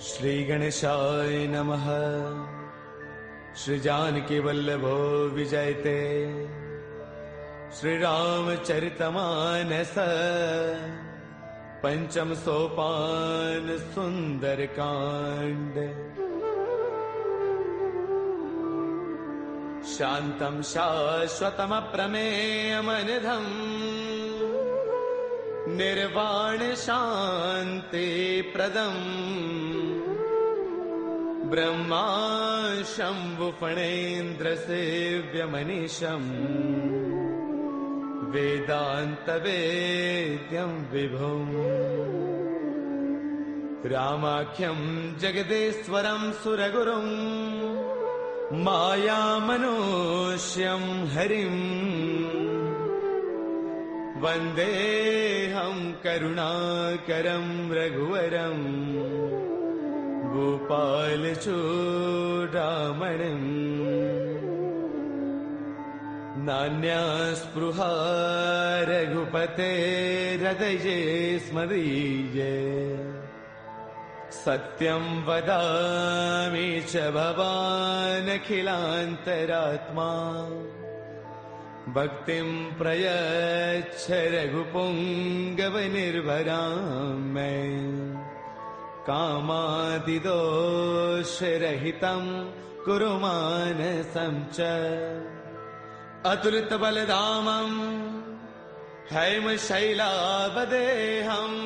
श्री गणेशाय नमः। श्री जानकी वल्लभो विजयते। श्री रामचरितमानस पंचम सोपान सुंदर कांड। शांतं शाश्वतमप्रमेयमनिधम् निर्वाण शांति प्रदम् ब्रह्मा शंभु फणेन्द्र सेव्यमनीशम् वेदांत वेद्यं विभुम् रामाख्यं जगदेश्वरं सुरगुरुम् मायामनुष्यं हरिम् वन्देऽहं करुणाकरं रघुवरम् गोपालचूडामणिम्। नान्यास्पृहा रघुपतेर्हृदये स्मदीये। सत्यं वदामि च भवानखिलान्तरात्मा। भक्तिं प्रयच्छ रघुपुङ्गवनिर्भरां मे। कामादिदोषरहितं कुरु मानसं च। अतुलितबलधामं हैमशैलावदेहम्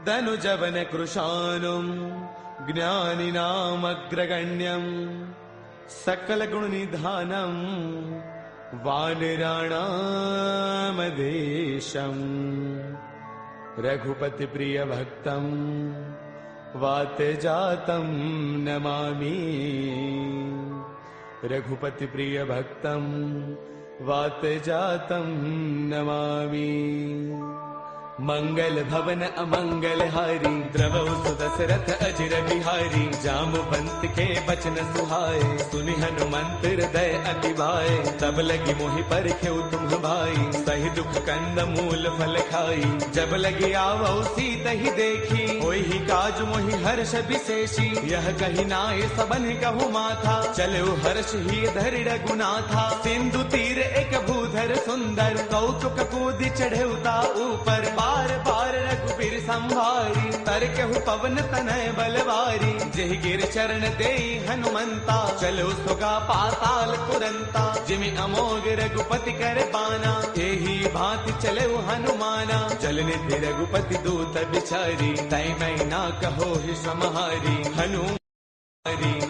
धनुजवनकृशानुं ज्ञानिनामग्रगण्यम् सकलगुणनिधानम् वानराणामधीशम्। रघुपतिप्रियभक्तम् वातजातं नमामि। रघुपतिप्रियभक्तम् वातजातं नमामि। मंगल भवन अमंगल हारी द्रवौ सुदशरथ अजिर बिहारी। जाम्बुवंत के बचन सुहाए सुनि हनुमंत हृदय अति भाए। तब लगी मोहि परखेउ तुम भाई सही दुख कंद मूल फल खाई। जब लगी आवौ सीत ही देखी होई ही काज मोहि हर्ष विशेषी। यह कही नाय सबन कहु माथा चले हर्ष ही धरि रघुनाथा। सिंधु तीर एक भूधर सुंदर कौतुक कूदि चढ़ेउता ऊपर। बार बार रघुबीर संभारी तरकहु पवन तनय बलवारी। जेहि गिर चरण देई हनुमंता चलो सुगा पाताल तुरंता। जिमि अमोघ रघुपति कर बाना एही भांति चले हनुमाना। चलनिधि रघुपति दूत बिचारी तै मैं ना कहो ही समहारी।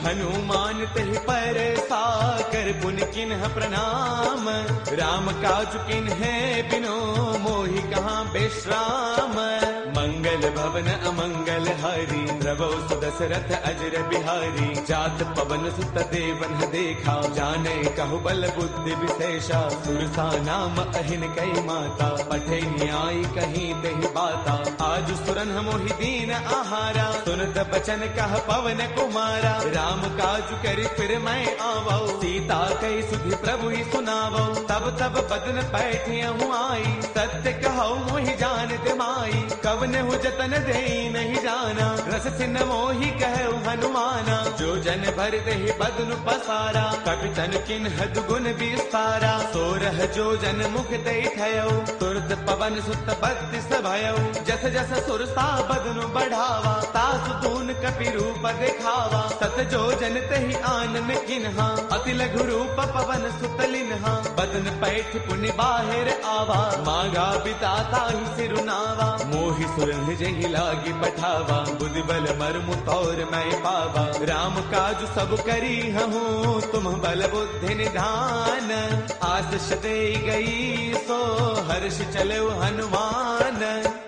हनुमान तहि पर साकर पुन किन्ह प्रणाम। राम काज किन्हे बिनो मोहि कहाँ विश्राम। मंगल भवन अमंगल हारी द्रवौ सुदशरथ अजर बिहारी। जात पवन सुत देवन देखा जाने कहु बल बुद्धि विशेषा। सुरसा नाम अहिन कई माता पठे न्याय कहीं दहि बाता। आज सुरन मोहि दीन आहारा सुनत बचन कह पवन कुमारा। राम काज करि फिर मैं आवौ सीता कई सुधि प्रभु ही सुनावौ। तब तब बदन पैठियहु आई सत्य कहौ मोहि जान माई। कवनहु जतन देई नहीं जाना रस सिन मोहि कहु हनुमाना। जो जन भर देहि बदन पसारा कपितन किन्ह दुगुन विस्तारा। सोरह जो जन मुख दे थयौ तुरत पवन सुत बत्तीस भयौ। जस जस सुरसा बदन बढ़ावा तासु दून कपि रूप देखावा। सत जो जन तहि आनन किन्हा अति लघु रूप पवन सुत लिन्हा। बदन पैठ पुनि बाहिर आवा मांगा बिताता ही सिरुनावा। मोहि सुरन जहि लागी पठावा बुद्धि बल मर्मु तौर मैं पावा। राम काज सब करी हूँ तुम बल बुद्धि निधान। आशीष दे गई सो हर्ष चलो हनुमान।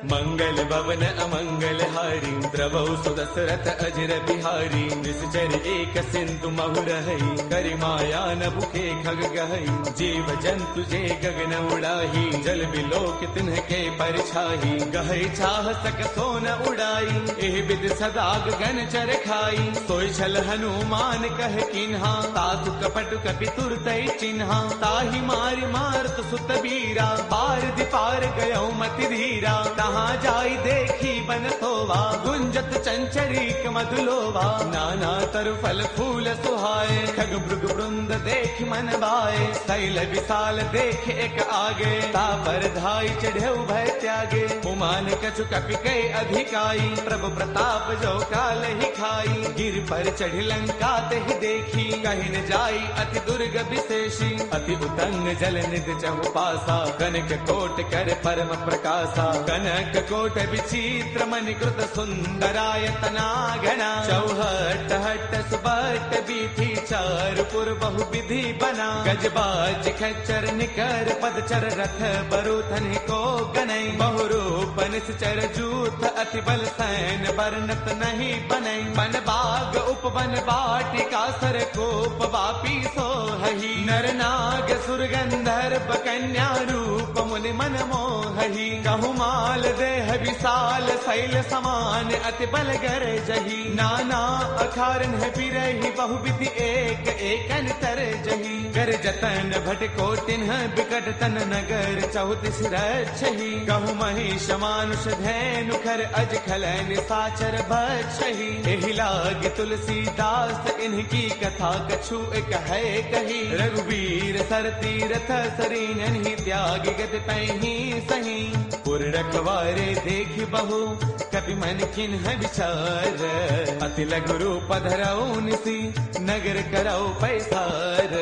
मंगल भवन अमंगल हारी द्रवौ सुदशरथ दशरथ अजर बिहारी निश्चर एक सिंधु महु रही करि माया न भूखे खग गहई जीव जंतु जे गगन उड़ाही जल बिलोक तिन्हके परछाही गहई चाह सक सोन उड़ाई एह विद सदा गगन चर खाई सोई छल हनुमान कह किन्हा तातु कपट कपि तुरतै चिन्हा ताहि मारि मारत सुत बीरा पार दिपार गयो मति धीरा तहाँ जाई देखी बन सोवा गुंजत चंचरीक मधुलोवा नाना तरु फल फूल सुहाए खग मृग वृंद देख मन भाए शैल विशाल देख एक आगे तापर धाई चढ़े भय त्यागे उमान कछु कपि कई अधिकाई प्रभु प्रताप जो काल ही खाई गिर पर चढ़ी लंका ते देखी कहीं न जाई अति दुर्ग विशेषी अति उतंग जल निध चहु पासा कनक कोट कर परम प्रकाशा कनक कोट विचित्र मणिकृत सुंदरायतना घना चौहट हट सुबट बीथी चारपुर बहु विधि बना गजबाज खच्चर निकर पदचर रथ बरुथन को गनई बहुरूप निश्चर जूथ अति बल सैन वर्णत नहीं बनई बन बाग उपवन बाटिका सर कोप वापी सोहही नर नाग सुर गंधर्व कन्या रूप मुनि मन मोहही कहु माल देह विशाल शैल समान अति बल गर जही नाना अखारन है बिरही बहुविधि एक एकन तर जही कर जतन भट कोटिन बिकट तन नगर चौतीस रक्षही कहु महिष मानुष धैनु खर अज खल निशाचर भक्षही एहि लाग तुलसीदास इनकी कथा कछु एक है कही रघुवीर सर तीरथ सरीन ही त्याग गत पैही सही पुर रखवारे देख बहु कपि मन किन्ह विचार अति लघु रूप धरऊ निसी नगर करऊ पैसार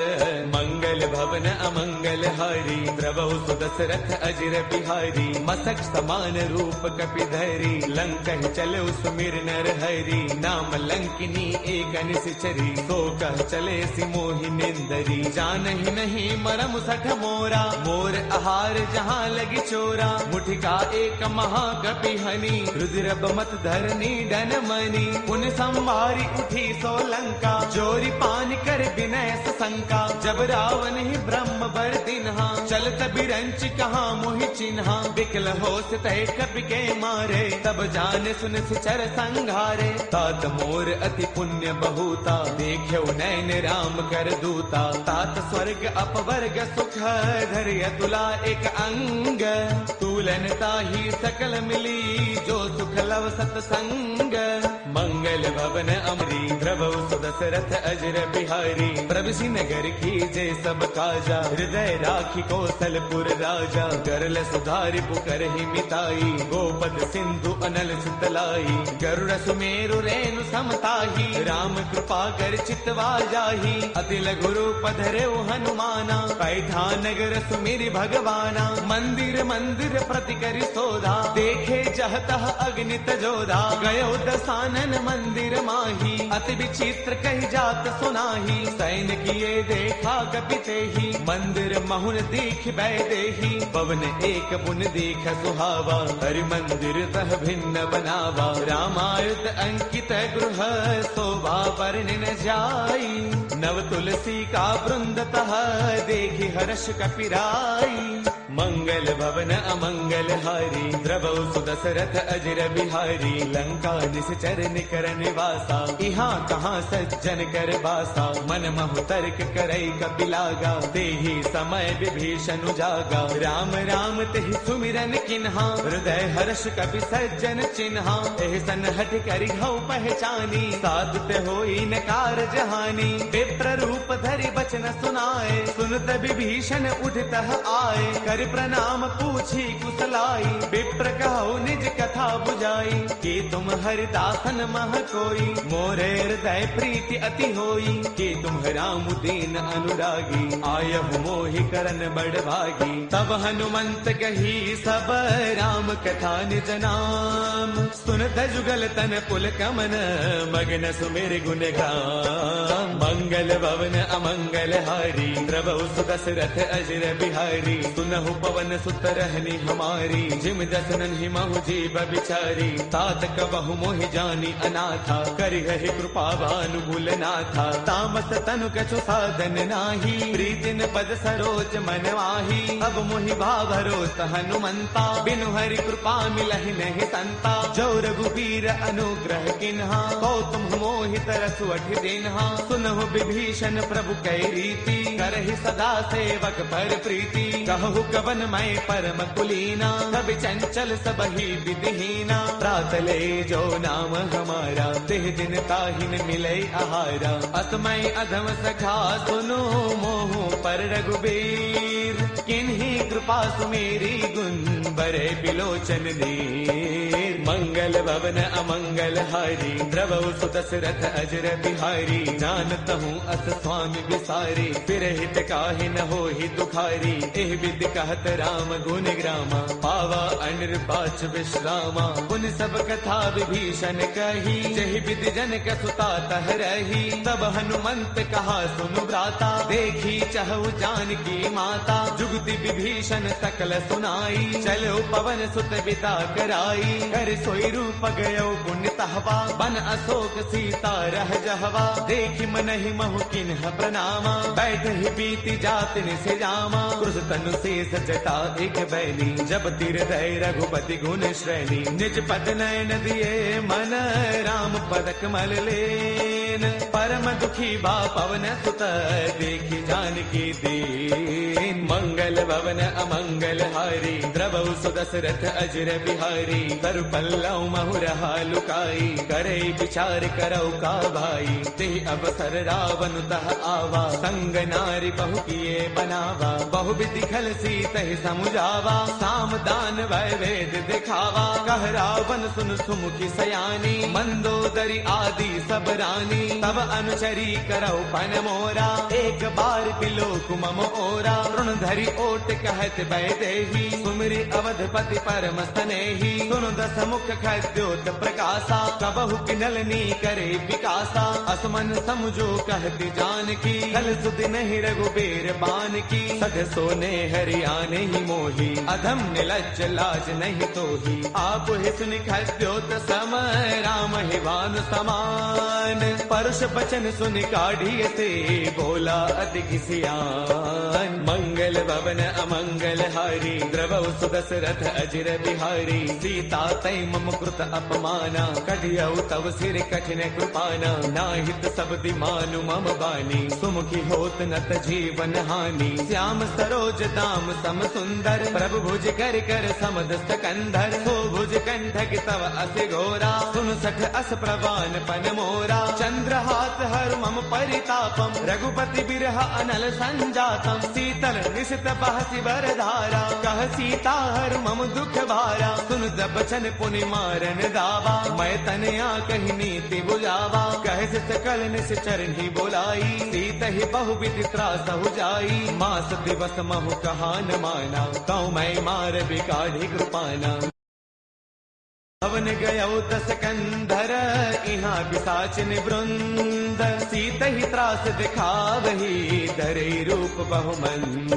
मंगल भवन अमंगल हारी द्रवहु सुदशरथ अजर बिहारी मसक समान रूप कपि धरी लंक चले सुमिर नर हरि नाम लंकिनी एक निश्चरी सो कह चले सिमोहि निंदरी जानहि नहीं मरम सठ मोरा मोर आहार जहाँ लगी चोरा मुठिका एक महाकपि हनी रुद्र मत धरनी डन मनी पुन संभारी उठी सोलंका जोरी पान कर विनय शंका जब रावण ही ब्रह्म बर दिन्हा चलत बिरंच कहाँ मोहि चिन्हा बिकल होश तय कपि के मारे तब जाने सुन सिचर संघारे तात मोर अति पुण्य बहुता देख्यो नैन राम कर दूता तात स्वर्ग अपवर्ग सुख धैर्य तुला एक अंग तूलन ताही सकल मिली जो सुख लव सतसंग मंगल भवन अमरी प्रभु सुदशरथ अजर बिहारी प्रभु नगर की जय सब काजा हृदय राखी कौशलपुर राजा गरल सुधारि पुकर ही मिताई गोपद सिंधु अनल सुतलाई गरुड़ सुमेरु रेणु समताही राम कृपा कर चितवा जाही अति लघु रूप धरे हनुमाना पैठा नगर सुमेरि भगवाना मंदिर मंदिर प्रति करि सोधा देखे जहतः अग्नित जोधा गयो दसानन मंदिर माही अति विचित्र कही जात सुनाही सैन किए देखा कपिते ही मंदिर महुन दीख बैदेही पवन एक पुन दीख सुहावा हरि मंदिर तह भिन्न बनावा रामायुध अंकित गृह शोभा वर्णन जाई नव तुलसी का वृंद तह देखी हर्ष कपिराई मंगल भवन अमंगल हारी द्रवहु सुदशरथ अजर बिहारी लंका निश्चर निकर निवासा यहाँ कहाँ सज्जन कर बासा मन महु तर्क करई कपिलागा तेहि समय विभीषण जागा राम राम तेहि सुमिरन किन्हा हृदय हर्ष कपि सज्जन चिन्हा एहसन हट करि हऊ पहचानी साधुत होई न कारज हानि विप्र रूप धरि बचन सुनाए सुनत विभीषण उठतः आए कर प्रणाम पूछी कुशलाई विप्र कहु निज कथा बुझाई कि तुम हरिदासन मह कोई मोरे हृदय प्रीति अति होई कि तुम राम दीन अनुरागी आयहु मोहि करन बड़ भागी तब हनुमंत कही सब राम कथा निज नाम सुनत जुगल तन पुल कमन मगन सुमेर गुण गाम मंगल भवन अमंगल हारी प्रभु सुदशरथ अजर बिहारी सुनहु पवन सुत रहनी हमारी, जिम दसनन ही महु जीव बिचारी। तात कबहु मोहि जानी अनाथा, करि रही कृपा भानु भूलनाथा। तामस तनु कछु साधन नाही, प्रीतिन पद सरोज मन माही। अब मोहि भावरोत हनुमंता, बिनु हरि कृपा मिलहि नहीं संता। जो रघुबीर अनुग्रह किन्हा, कौतुम मोहि तरसु अठि दिन्हा। सुनहु विभीषण प्रभु कै रीति, करहि सदा सेवक पर प्रीति। कहु कवन मैं परम कुलीना, कवि चंचल सबहि विधिहीना। प्रात ले जो नाम हमारा, तिह दिन ताहिन मिलै आहारा। असमय अधम सखा सुनो, मोहु पर रघुबीर। किन्ही कृपा सुमेरी, गुण बरे बिलोचन नीर। मंगल भवन अमंगल हारी, द्रवहु सुदशरथ अजर बिहारी। जानत हूँ अस स्वामी विसारी, फिरहित काहि न होहि दुखारी। एह विधि कहत राम गुण ग्रामा, पावा अनिर्बाच विश्रामा। पुन सब कथा विभीषण कही, जहि विधि जनक सुता तह रही। तब हनुमंत कहा सुनु भ्राता, देखी चहु जानकी माता। जुगति विभीषण सकल सुनाई, चलो पवन सुत बिता कराई। कर सोई रूप गयो पुण्य तहवा, बन अशोक सीता रह जहवा। देखि मनहि महु किन्ह प्रणामा, बैठ ही बीती जात निसे जामा। क्रुश तनु शेष जटा एक बैली, जब तिर दय रघुपति गुण श्रेणी। निज पद नयन दिए मन, राम पद कमल लेन। परम दुखी बा पवन सुत, देखि जानकी दीन। मंगल भवन अमंगल हारी, द्रवहु सुदशरथ अजर बिहारी। कर पल्लव महु रहा लुकाई, करे विचार करौ का भाई। ते अवसर रावण तह आवा, संग नारी बहु किए बनावा। बहु विधि खल सीतहि समुझावा, साम दान वै वेद दिखावा। कह रावण सुन सुमुखी सयानी, मंदोदरी आदि सब रानी। तब अनुचरी करौ पन मोरा, एक बार बिलोक मम ओरा। ऋण धरि ओट कहत बैदेही, सुमिरि अवधपति परम स्नेही। सुनु दस मुख खद्योत प्रकाशा, कबहु किनलनी करे विकासा। असमन समझो कहती जानकी, कल सुध नहीं रघुबीर बान की। सध सोने हरियाने ही मोही, अधम निलज्ज लाज नहीं तोही। आप ही सुनि खद्योत सम, राम ही भानु समान। परुष बचन सुनि काढ़िय से, बोला अति किसियान। मंगल भवन अमंगल हारी, द्रवहु सुदशरथ अजर बिहारी। सीता तै मम कृत अपमाना, कढ़ियौ तव सिर कठिन कृपाना। नाहित शब्दि मानु मम बानी, सुमुखी होत नत जीवन हानि। श्याम सरोज दाम सम सुंदर, प्रभु भुज कर कर समद सकंधर। सो भुज कंठक तव अस घोरा, सुन सठ अस प्रवान पन मोरा। चंद्रहास हर मम परितापम, रघुपति बिरह अनल संजातम। शीतल निशित बहसि बरधारा, कह सीता हर मम दुख भारा। सुन दबचन पुनि मारन दावा, मैं तनया कही नीति बुझावा। कह सकल निस चरणी बोलाई, सीत ही बहु विधि त्रासहु जाई। मास दिवस महु कहा न माना, कौ मैं मार बिकाढ़ी कृपाना। भवन गयो दस कंधर, इहाँ पिशाचिन वृंद। सीत ही त्रास दिखावही, धरे रूप बहुमंद।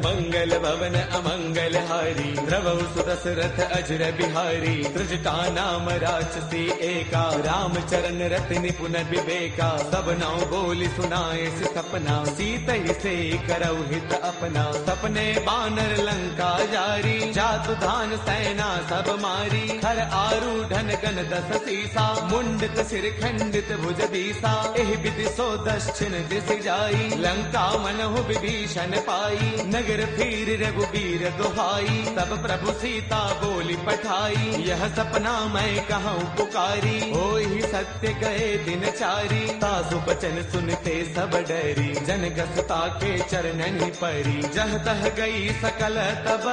मंगल भवन अमंगल हारी, द्रवहु सुदशरथ अजर बिहारी। त्रिजटा नाम राक्षसी एका, राम चरण रति निपुण विवेका। सब नौ बोली सुनाए सपना, सीत ही से करौ हित अपना। सपने बानर लंका जारी, जातु धान सेना सब मारी। हर आरूढ़न गण दस सीसा, मुंडित सिर खंडित भुज दीसा। एहि विधि सो दक्षिण दिस जाई, लंका मनहु विभीषण पाई। नगर फिर रघुबीर दुहाई, तब प्रभु सीता बोली पठाई। यह सपना मैं कहूँ पुकारी, होई सत्य गए दिन चारी। तासु बचन सुनते सब डरी, जनगसता के चरणन ही परी। जह तह गई सकल तब,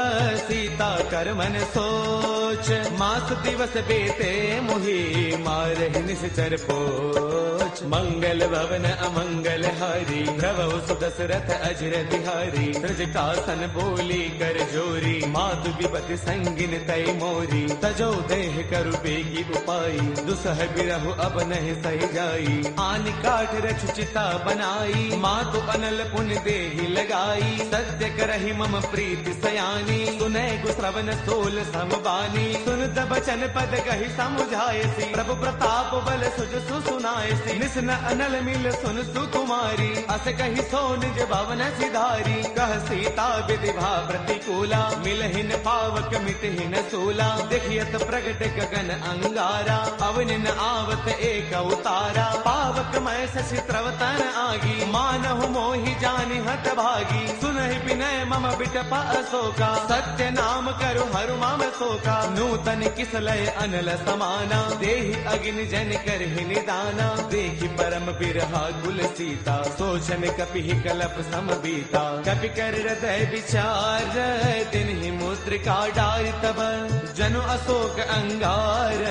सीता कर मन सोच। मास दिवस बेते मुहि, मारहि निश्चर पोच। मंगल भवन अमंगल हारी, ध्रुव सुदशरथ अजर बिहारी। त्रजटासन बोली कर जोरी, मातु विपति संगिन तय मोरी। तजो देह करु बेगी उपाई, दुसह बिरहु अब नहीं सही जाई। आन काठ रचु चिता बनाई, मातु अनल पुन देहि लगाई। सत्य करहि मम प्रीति सयानी, सुनै गुश्रवण सोल समबानी। सुनत बचन पद कहि समुझायसी, प्रभु प्रताप बल सुजसु सुनायसी। निस्न अनल मिल सुन सुकुमारी, अस कहि सो निज भवन सिधारी। कह सीता विधिभा प्रतिकूला, मिलहिन पावक मिटहिन सूला। देखियत प्रगट गगन अंगारा, अवनिन आवत एक उतारा। पावक मैं शशि त्रवतन आगी, मानहु मोहि जानि हत भागी। सुनहि विनय मम बिटप अशोका, सत्य नाम करु हरु मम शोका। नूतन किसलय अनल समाना, देहि अग्नि जन करहि निदाना। देखि परम बिरहा कुल सीता, सोचन कपि कलप सम बीता। कपि कर हृदय विचार, तिन्हि मुद्रिका डारि तब। जनु अशोक अंगार,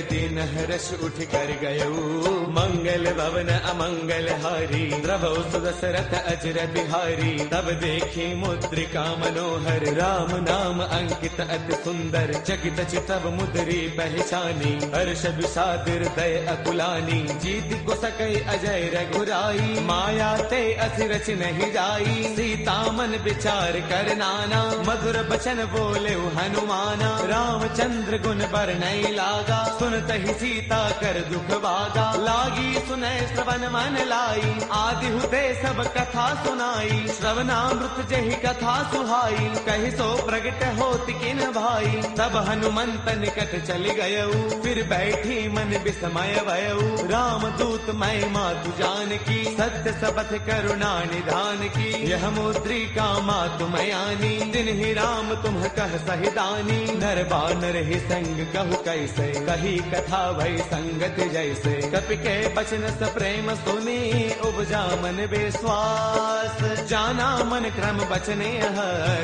दिन हर्ष उठ कर गयऊ। मंगल भवन अमंगल हारी, द्रवौ सुदशरथ अजर बिहारी। तब देखी मुद्रिका मनोहर, राम नाम अंकित अति सुंदर। चकित चितव मुद्री पहचानी, हर्ष विषाद हृदय अकुलानी। जीत को सकै अजय रघुराई, माया ते अति रच नहीं जाई। सीता मन विचार कर नाना, मधुर बचन बोले हनुमाना। रामचंद्र गुण बरनई लागा, सुनत ही सीता कर दुख भागा। लागी सुनय श्रवण मन लाई, आदि हुते सब कथा सुनाई। श्रवणामृत जहि कथा सुहाई, कहि सो प्रगट होत किन भाई। तब हनुमंत निकट चल गयऊ, फिर बैठी मन विस्मय भयऊ। राम दूत मैं मातु जान की, सत्य सबथ करुणा निधान की। यह मुद्रिका मातु मयानी, तिन्हि राम तुम कह सहिदानी। नर बानर ही संग कहु कैसे, कही कथा भई संगत जैसे। कपि के बचन स प्रेम सुनी, उपजा मन विश्वास। जाना मन क्रम बचने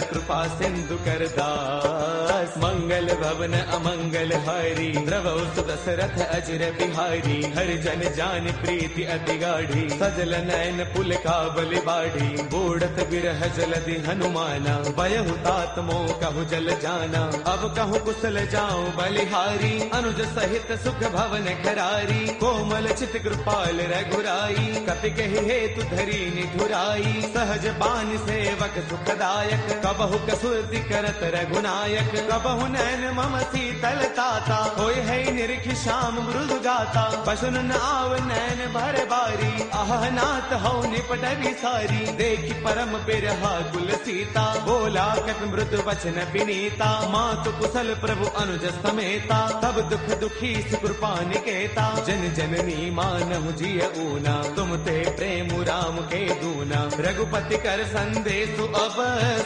कृपा सिंधु कर दास। मंगल भवन अमंगल हारी, द्रवौ सुदशरथ अजर बिहारी। हरि जन जान प्रीति अति गाढ़ी, सजल नयन पुल का बलि बाढ़ी। बूढ़त बिरह जलधि हनुमाना, बयहु तात मोह कहु जल जाना। अब कहु कुशल जाऊं बलिहारी, अनुज सहित सुख भवन खरारी। कोमल चित कृपाल रघुराई, कपि कहि हेतु धरी निठुराई। सहज बान सेवक सुखदायक, कबहु कसुरति करत रघुनायक। कबहु नैन मम शीतल ताता, होय है निरखि श्याम मृदु गाता। पशुन न आव नैन भर बारी, आह नाथ हो निपट विसारी। देखि परम बिरहा कुल सीता, बोला कत मृदु वचन विनीता। मातु कुशल प्रभु अनुज समेता, तब दुख दुखी कृपा निकेता। जन जननी मानहु जिय ऊना, तुम ते प्रेम राम के दूना। रघुपति कर संदेशु अब,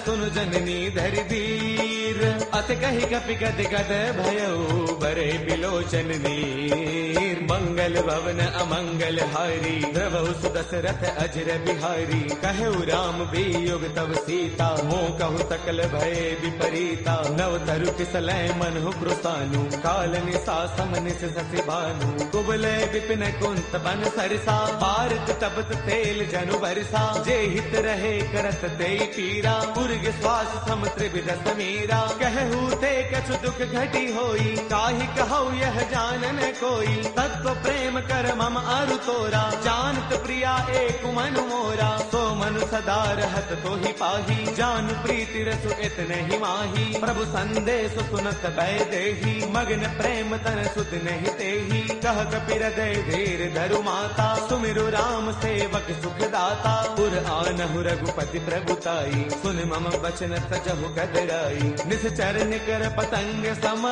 सुनु जननी धरि धीर। अत कहि कपि गद गद भयऊ, बरे बिलोचन नीर। मंगल भवन अमंगल हारी, द्रवौ सुदशरथ अजर बिहारी। कहु राम वियोग तब सीता, मोह कहु सकल भय विपरीता। नव तरु किसलय मनहु कृसानु, काल निसा समनिस शशि भानु। कुबले विपिन कुंत बन सरसा, भारत तपत तेल जनु बरसा। जे हित रहे करत ते पीरा, उर्ग श्वास सम त्रिविध समीरा। कहू ते कछु दुख घटी होई, काहि कहु यह जानन कोई। तत्व प्रेम कर मम अरु तोरा, जानत प्रिया एक मनु मोरा। सो मनु सदा रहत तो ही पाही, जानु प्रीति रसु इतने ही माही। प्रभु संदेश सुनत भय देही, मगन प्रेम तन सुध नहीं तेही। कह कपि हृदय धीर धरु माता, सुमिरु राम सेवक सुख दाता। पुर आनहु रघुपति प्रभुताई, सुन मम वचन तजहु गदराई। निश्चर निकर पतंग सम,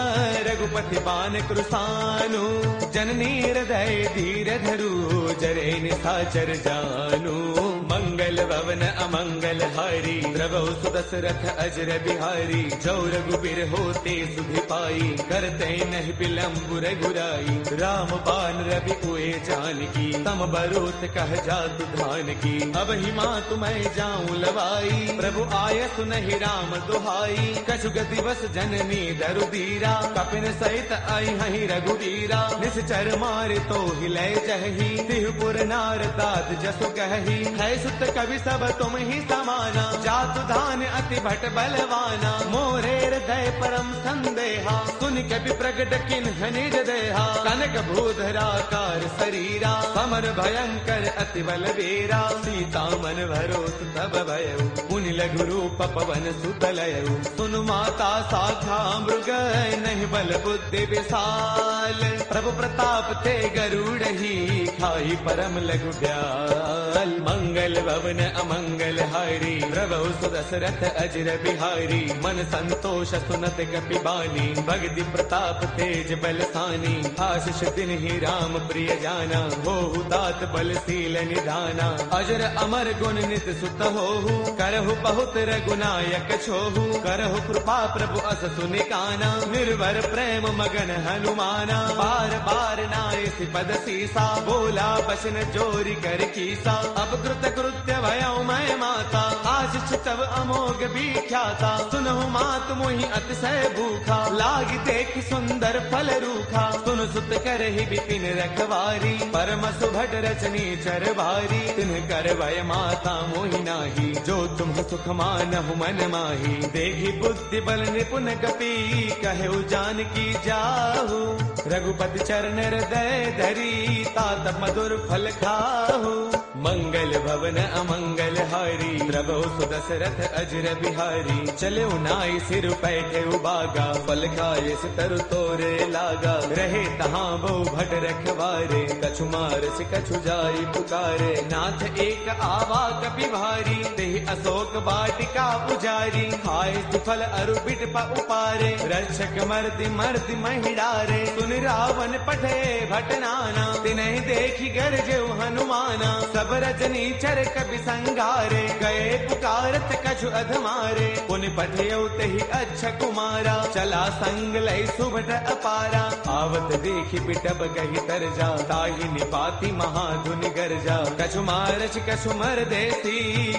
रघुपति बान कृसानु। जननी हृदय धीर धरु, जरे निशाचर जानु। मंगल मंगल भवन अमंगल हारी, द्रवहु सुदशरथ अजर बिहारी। जो रघुबीर होते सुधि पाई, करते नहीं विलंब रघुराई। राम बाण रवि उए जानकी, तम बरोत कह जातु धान की। अब ही मातु मैं जाऊं लवाई, प्रभु आय सुनहि राम दुहाई। कछुग दिवस जननी दरुदीरा, कपिन सहित आई हहि रघुवीरा। निश्चर मारे तो हिले जही, तिहुपुर नार तात जसु कही। है सुत कवि सब तुम ही समाना, जातु धान अति भट बलवाना। मोरे हृदय परम संदेहा, सुन कवि प्रगट किन्ह निज देहा। कनक भूधराकार शरीरा, समर भयंकर अति बलवीरा। सीता मन भरोस तब भयउ, पुनि लघु रूप पवन सुत लयउ। सुनु माता शाखा मृग, नहीं बल बुद्धि विशाल। प्रभु प्रताप ते गरुड़ही, खाई परम लघु ब्याल। मंगल भवन अमंगल हारी, प्रभु सुदशरथ अजर बिहारी। मन संतोष सुनत कपि बानी, भगति प्रताप तेज बलसानी। आशीष दिन ही राम प्रिय जाना, होहु तात बलशील निधाना। अजर अमर गुण नित सुत होहु, करहु बहुत रघुनायक छोहु। करहु कृपा प्रभु अस सुनि काना, निर्भर प्रेम मगन हनुमाना। बार बार नायसि पद सीसा, बोला बचन जोरी कर कीसा। अब कृत कृत्य भयउ मैं माता, आशीष तब अमोघ विख्याता। सुनहु मात मोहि अतिशय भूखा, लागी देख सुंदर फल रूखा। सुन सुत करहि विपिन रखवारी, परम सुभट रचनी चर भारी। तिन्ह कर भय माता मोहि नाही, जो तुम सुख मानहु मन माही। देखी बुद्धि बल निपुण कपि, कहु जानकी जाहु। रघुपति चरण हृदय धरी, तात मधुर फल खाहु। मंगल भवन अमंगल हारी, प्रभु सुदशरथ अजर बिहारी। चले नाई सिर पैठे उबागा, फल खाए से तरु तोरे लागा। रहे तहाँ बहु भट रखवारे, कछु मारस कछु जाई पुकारे। नाथ एक आवा कपि भारी, तेहि अशोक वाटिका पुजारी। खाए फल अरु बिट उपारे, रक्षक मर्दि मर्दि महिडारे। सुन रावण पठे भट नाना, तिन्हि देखी गरजेउ हनुमाना। सब रजनी चर कपि संगारे, गए पुकारत कछु अधमारे। पुनि पठेउ तेहि अच्छा कुमारा, चला संग लय सुभट अपारा। आवत देखी बिटब गही तरजा, ताहि निपाति महाधुनि गरजा। कछु मारच कछु मर देसी,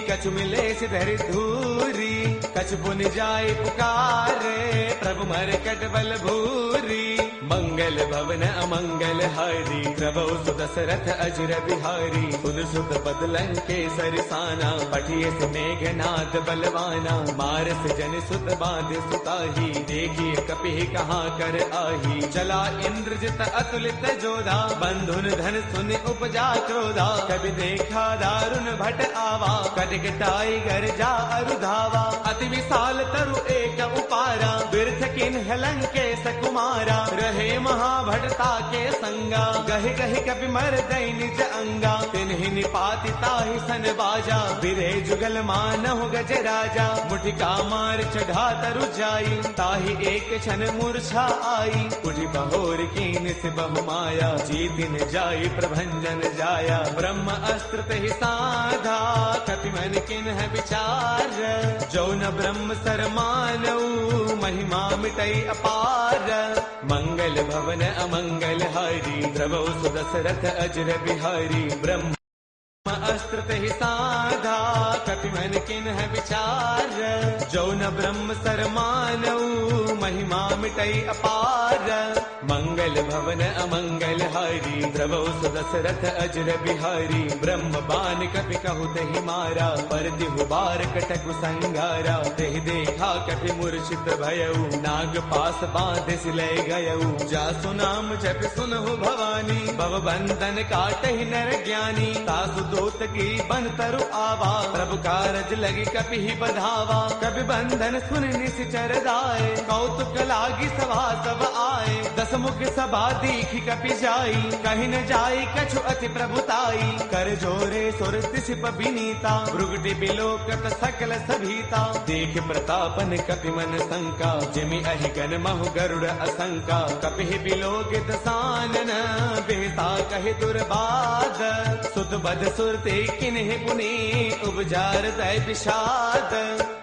कछु मिले धरि धूरी। कछु पुनि जाय पुकारे, प्रभु मर कट बल भूरी। मंगल भवन अमंगल हारी, प्रभु सुदशरथ अजर बिहारी। सुन सुत पद लंकेसर साना, पठिए से मेघनाद बलवाना। मारस जन सुत बांध सुताही, देखिए कपि कहाँ कर आही। चला इंद्रजित अतुलित जोधा, बंधुन धन सुन उपजा क्रोधा। कभी देखा दारुण भट आवा, कटकटाई गर्जा अरुधावा। अति विशाल तरु एक उपारा, बिरथ किन्ह लंकेश कुमारा। रहे महाभटता के संगा, गहि गहि कपि मर दई निज अंगा। तिन्हि निपाति ताहि सन बाजा, बिरे जुगल मानहु गज राजा। मुठिका मार चढ़ा तरु जाई, ताहि एक क्षण मूर्छा आई। उठि बहोर कीन से बहु माया, जीतिन जाई प्रभंजन जाया। ब्रह्म अस्त्र तेहि साधा, कपि मन किन्ह विचार। जो न ब्रह्म सर मानऊ, महिमा मिटई अपार। मंगल भवन अमंगल हारी, प्रभु सुदशरथ अजर बिहारी। ब्रह्म अस्त्र तेहि साधा, कपि मन किन्ह विचार। जो न ब्रह्म सर मानऊ, महिमा मिटई अपार। मंगल भवन अमंगल हारी, प्रभु सुदशरथ अजर बिहारी। ब्रह्म बान कपि कहु तेहि मारा, पर दिहु बार कटकु संगारा। तेहि देखा कपि मूर्छित भयउ, नाग पास बांध सिलय गयउ। जासु नाम जप सुनहु भवानी, भव बंधन काटहि नर ज्ञानी। तासु दूत की बन तरु आवा, प्रभु कारज लगी कपि ही बधावा। कपि बंधन सुन निश्चर दाए, कौतुक लागी सभा सब आए। दस मुख सभा दीखी कपि जाई, कहीं न जाई कछु अति प्रभुताई। कर जोरे सुर तिसिप बिनीता, भृगुटि बिलोकत सकल सभीता। देख प्रतापन कपि मन शंका, जिमि अहि गन महु गरुड़ असंका। कपि बिलोकित सानन, ता कहे दुर्बाद, सुत बद सुरते किन्हि पुनि उपजार तय विषाद।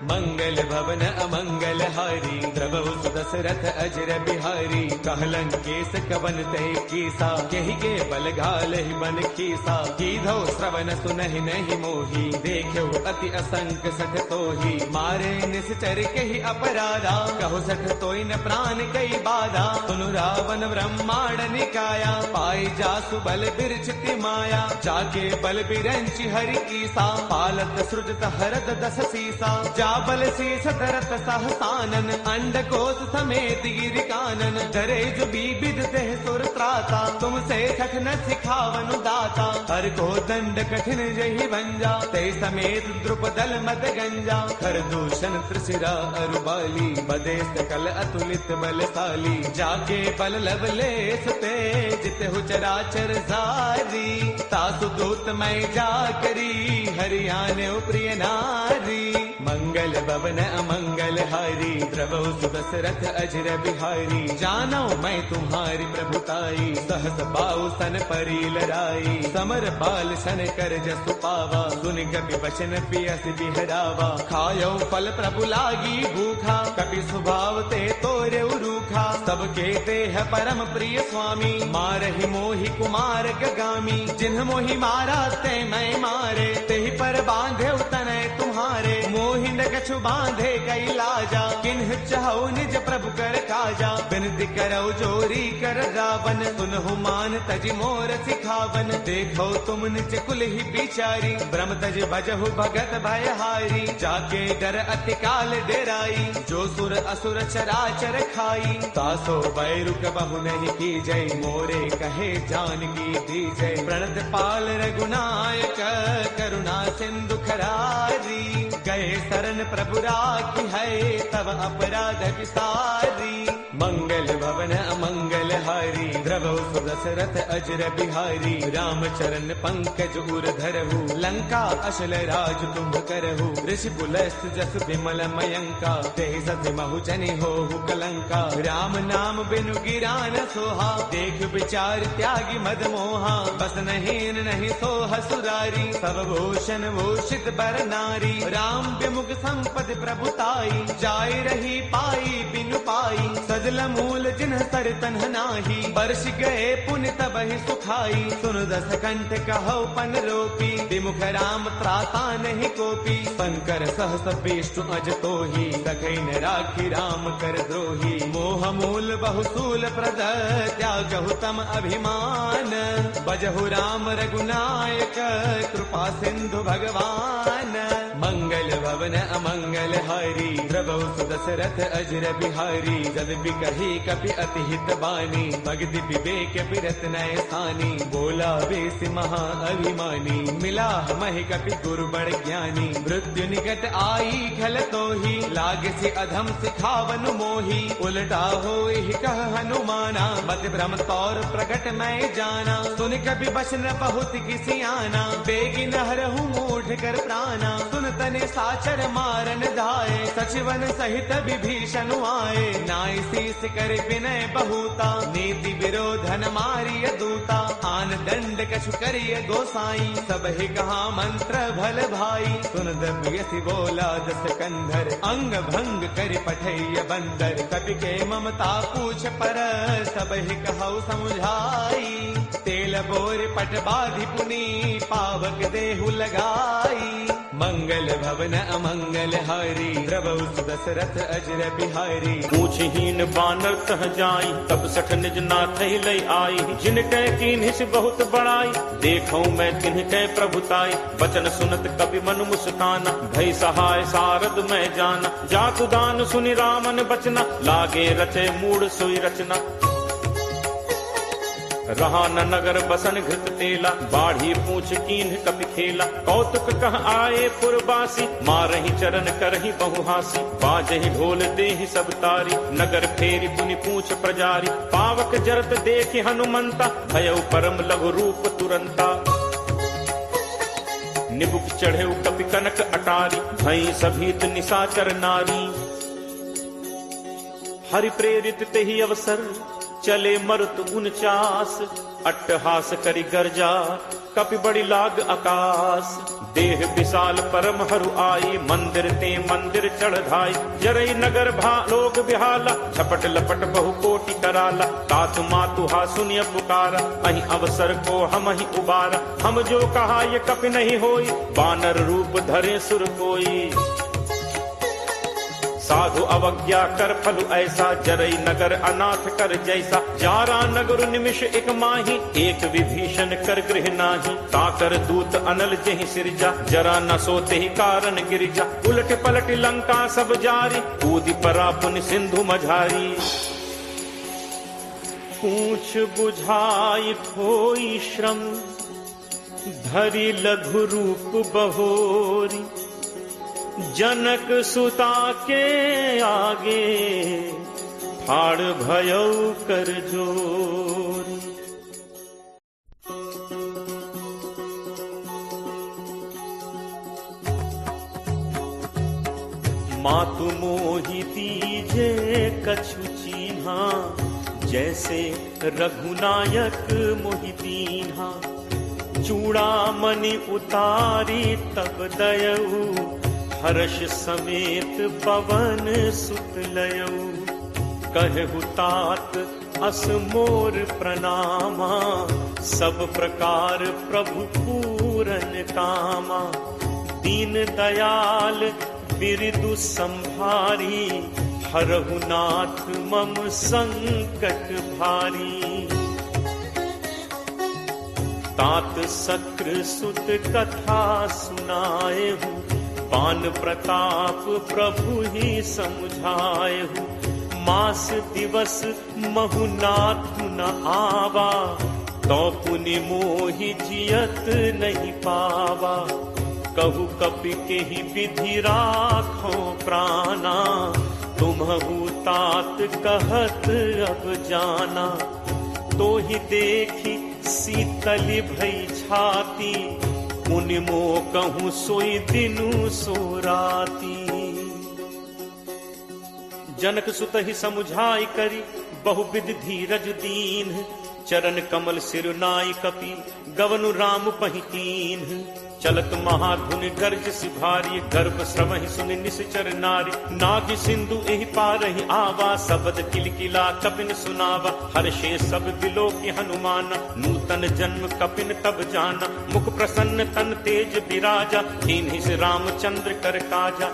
मंगल भवन अमंगल हारी, द्रवहु सुदशरथ अजर बिहारी। कहलन केस कवन तय कीसा, केहि के बल घालहि बन कीसा। कीधौ श्रवण सुनहि नहीं मोही, देखो अति असंक सठ तोही। मारे निश्चर केहि अपराधा, कहो सठ तोई न प्राण कई बाधा। सुनु रावण ब्रह्मांड निकाया, पाई जासु बल बिरचिति माया। जाके बल बिरंचि हरि कीसा, पालत सृजत हरद दस सीसा। जा बल शीस धरत सहसानन, अंड कोश समेत गिरि कानन। डरे जो बीबिद देह सुर त्राता, तुमसे सठ न सिखावनु दाता। हर को दंड कठिन जहि भंजा, ते समेत द्रुपदल मद गंजा। हर दूषण त्रिशिरा अरुबाली, बदे सकल अतुलित बलशाली। जाके बल लवलेस ते, जितहु चराचर सारी। तासु दूत मैं जा करी, हरियाणे प्रिय नारी। मंगल भवन अमंगल हारी, द्रवहु सुदशरथ अजर बिहारी। जानो मैं तुम्हारी प्रभुताई, सहस बाहु सन परी लड़ाई। समर बाल सन कर जसु पावा, सुन कपि वचन पियस बिहरावा। खायो फल प्रभु लागी भूखा, कपि स्वभाव ते तोरे रूखा। सबके देह परम प्रिय स्वामी, मारहि मोहि कुमार गगामी। जिन्ह मोहि मारा ते मैं मारे, तेहि पर बांधे तनय तुम्हारे। मोहि न कछु बांधे कई लाजा, किन्ह चाहु निज प्रभु कर काजा। बिनती करौ जोरी कर रावण, सुनहु मान तज मोर सिखावन। देखो तुम निज कुल ही बिचारी, ब्रह्म तज भजहु भगत भयहारी। जाके डर अति काल डेराई, जो सुर असुर चराचर खाई। तासो बैरु कबहु नहीं की जय, मोरे कहे जान की दी जय। प्रणत पाल रघुनायक, करुणा सिंधु खरारी। गए शरण प्रभु राखी है, तब अपराध विसारी। मंगल भवन अमंगल हारी, द्रवहु सुदशरथ अजर बिहारी। राम चरण पंकज उर धरहु, लंका अशल राज तुम करहु। ऋषि पुलस्त जस विमल मयंका, तेहि सति महु जनि होहु कलंका। राम नाम बिनु गिरान सोहा, देख विचार त्यागी मद मोहा। बस नहीन नहीं सोह सुरारी, सब भूषण भूषित बर नारी। राम विमुख संपद प्रभुताई, जाय रही पाई बिनु पाई। सजल मूल जिन्ह सर तन्ह नाही, बरस गए पुण्य तबहि सुखाई। सुन दस कंठ कहौ पन रोपी, विमुख राम त्राता नहीं कोपी। शंकर सहस विष्णु अज तोही, सखै न राखी राम कर द्रोही। मोह मूल बहुसूल प्रद, त्यागहु तम अभिमान। बजहु राम रघुनायक, कृपा सिंधु भगवान। मंगल भवन अमंगल हारी, द्रवहु सुदशरथ अजर बिहारी। जद बिकहि कपि अति हित बानी, भगति विवेक बिरत नय सानी। बोला बेस महा अभिमानी, मिला महि कपि गुरु बड़ ज्ञानी। मृत्यु निकट आई खल तोही, लाग से अधम सिखावन मोही। उलटा होई कह हनुमाना, मत भ्रम तौर प्रगट मैं जाना। सुन कपि बचन बहुत किसी आना, बेगी नहरहु मूढ़ कर प्राणा। सुन तने साचर मारन धाये, सचिवन सहित विभीषण आए। नाई शीस कर विनय बहुता, नीति विरोधन मारिय दूता। आन दंड कछु करिय गोसाई, सब ही कहा मंत्र भल भाई। सुन दबियसि बोला दस कंधर, अंग भंग कर पठैय बंदर। कपि के ममता पूछ पर, सब ही कहु समुझाई। तेल बोर पट बाधि पुनी, पावक देहु लगाई। मंगल भवन अमंगल हारी, द्रवहु सुदशरथ अजर बिहारी। पूछहीन बानर कह जाई, तब सठ निज नाथ लई आई। जिनकै कीन्हिस बहुत बड़ाई, देखौ मैं तिनकै प्रभुताई। वचन सुनत कपि मन मुस्काना, भई सहाय सारद मैं जाना। जातु दान सुनि रामन बचना, लागे रचे मूढ़ सोई रचना। रहा न नगर बसन घृत तेला, बाढ़ी पूछ कीन्ह कपि खेला। कौतुक कह आए पुरबासी, मारहि चरण करहि बहुहासी। बाजहि ढोल देहि सब तारी, नगर फेरी पुनि पूछ प्रजारी। पावक जरत देखि हनुमंता, भयउ परम लघु रूप तुरंता। निबुक चढ़ेउ कपि कनक अटारी, भई सभीत निशाचर नारी। हरि प्रेरित तेहि अवसर, चले मरुत 49 अट्टहास करि गर्जा कपि बड़ी लाग आकाश। देह विशाल परम हरु आई मंदिर ते मंदिर चढ़ाई। जरई नगर भा लोग बिहाला झपट लपट बहु कोटि कराला। तात मातु हा सुनिय पुकारा अहि अवसर को हम ही उबारा। हम जो कहा ये कपि नहीं होई बानर रूप धरे सुर कोई। साधु अवज्ञा कर फल ऐसा जरई नगर अनाथ कर जैसा। जारा नगर निमिष एक माही एक विभीषण कर गृह नाही। ताकर दूत अनल जहि सिरजा जरा न सोते ही कारण गिरजा। उलट पलट लंका सब जारी कूदी परा पुन सिंधु मझारी। पूछ बुझाई खोई श्रम धरि लघु रूप बहोरी। जनक सुता के आगे फाड़ भयौ कर जोरी। मातु मोहि दीजे कछु चीन्हा जैसे रघुनायक मोहि दीन्हा। चूड़ामणि उतारी तब दयऊ हर्ष समेत पवन सुत लयऊ। कहु तात अस मोर प्रणामा सब प्रकार प्रभु पूरन कामा। दीन दयाल बिरदु संभारी हरहु नाथ मम संकट भारी। तात सक्र सुत कथा सुनाए हूँ पान प्रताप प्रभु ही समझाए हूँ। मास दिवस महु नाथ न आवा तो पुनि मोहि जियत नहीं पावा। कहु कपि के ही विधि राखो प्राणा तुम्हु तात कहत अब जाना। तो ही देखी शीतल भई छाती मुनि मो कहूँ सोई दिनु सो राती। जनक सुत ही समुझाई करी बहुविध धीरज दीन। चरण कमल सिर नाई कपि गवनु राम पहितीन। चलत महाधुनि गर्ज सिभारी गर्भ श्रवहि सुनि निश्चर नारी। नाग सिंधु एहि पारहि आवा शब्द किलकिला कपिन सुनावा। हर्षे सब बिलो की हनुमान नूतन जन्म कपिन तब जाना। मुख प्रसन्न तन तेज विराजा कीन्हि से रामचंद्र कर काजा।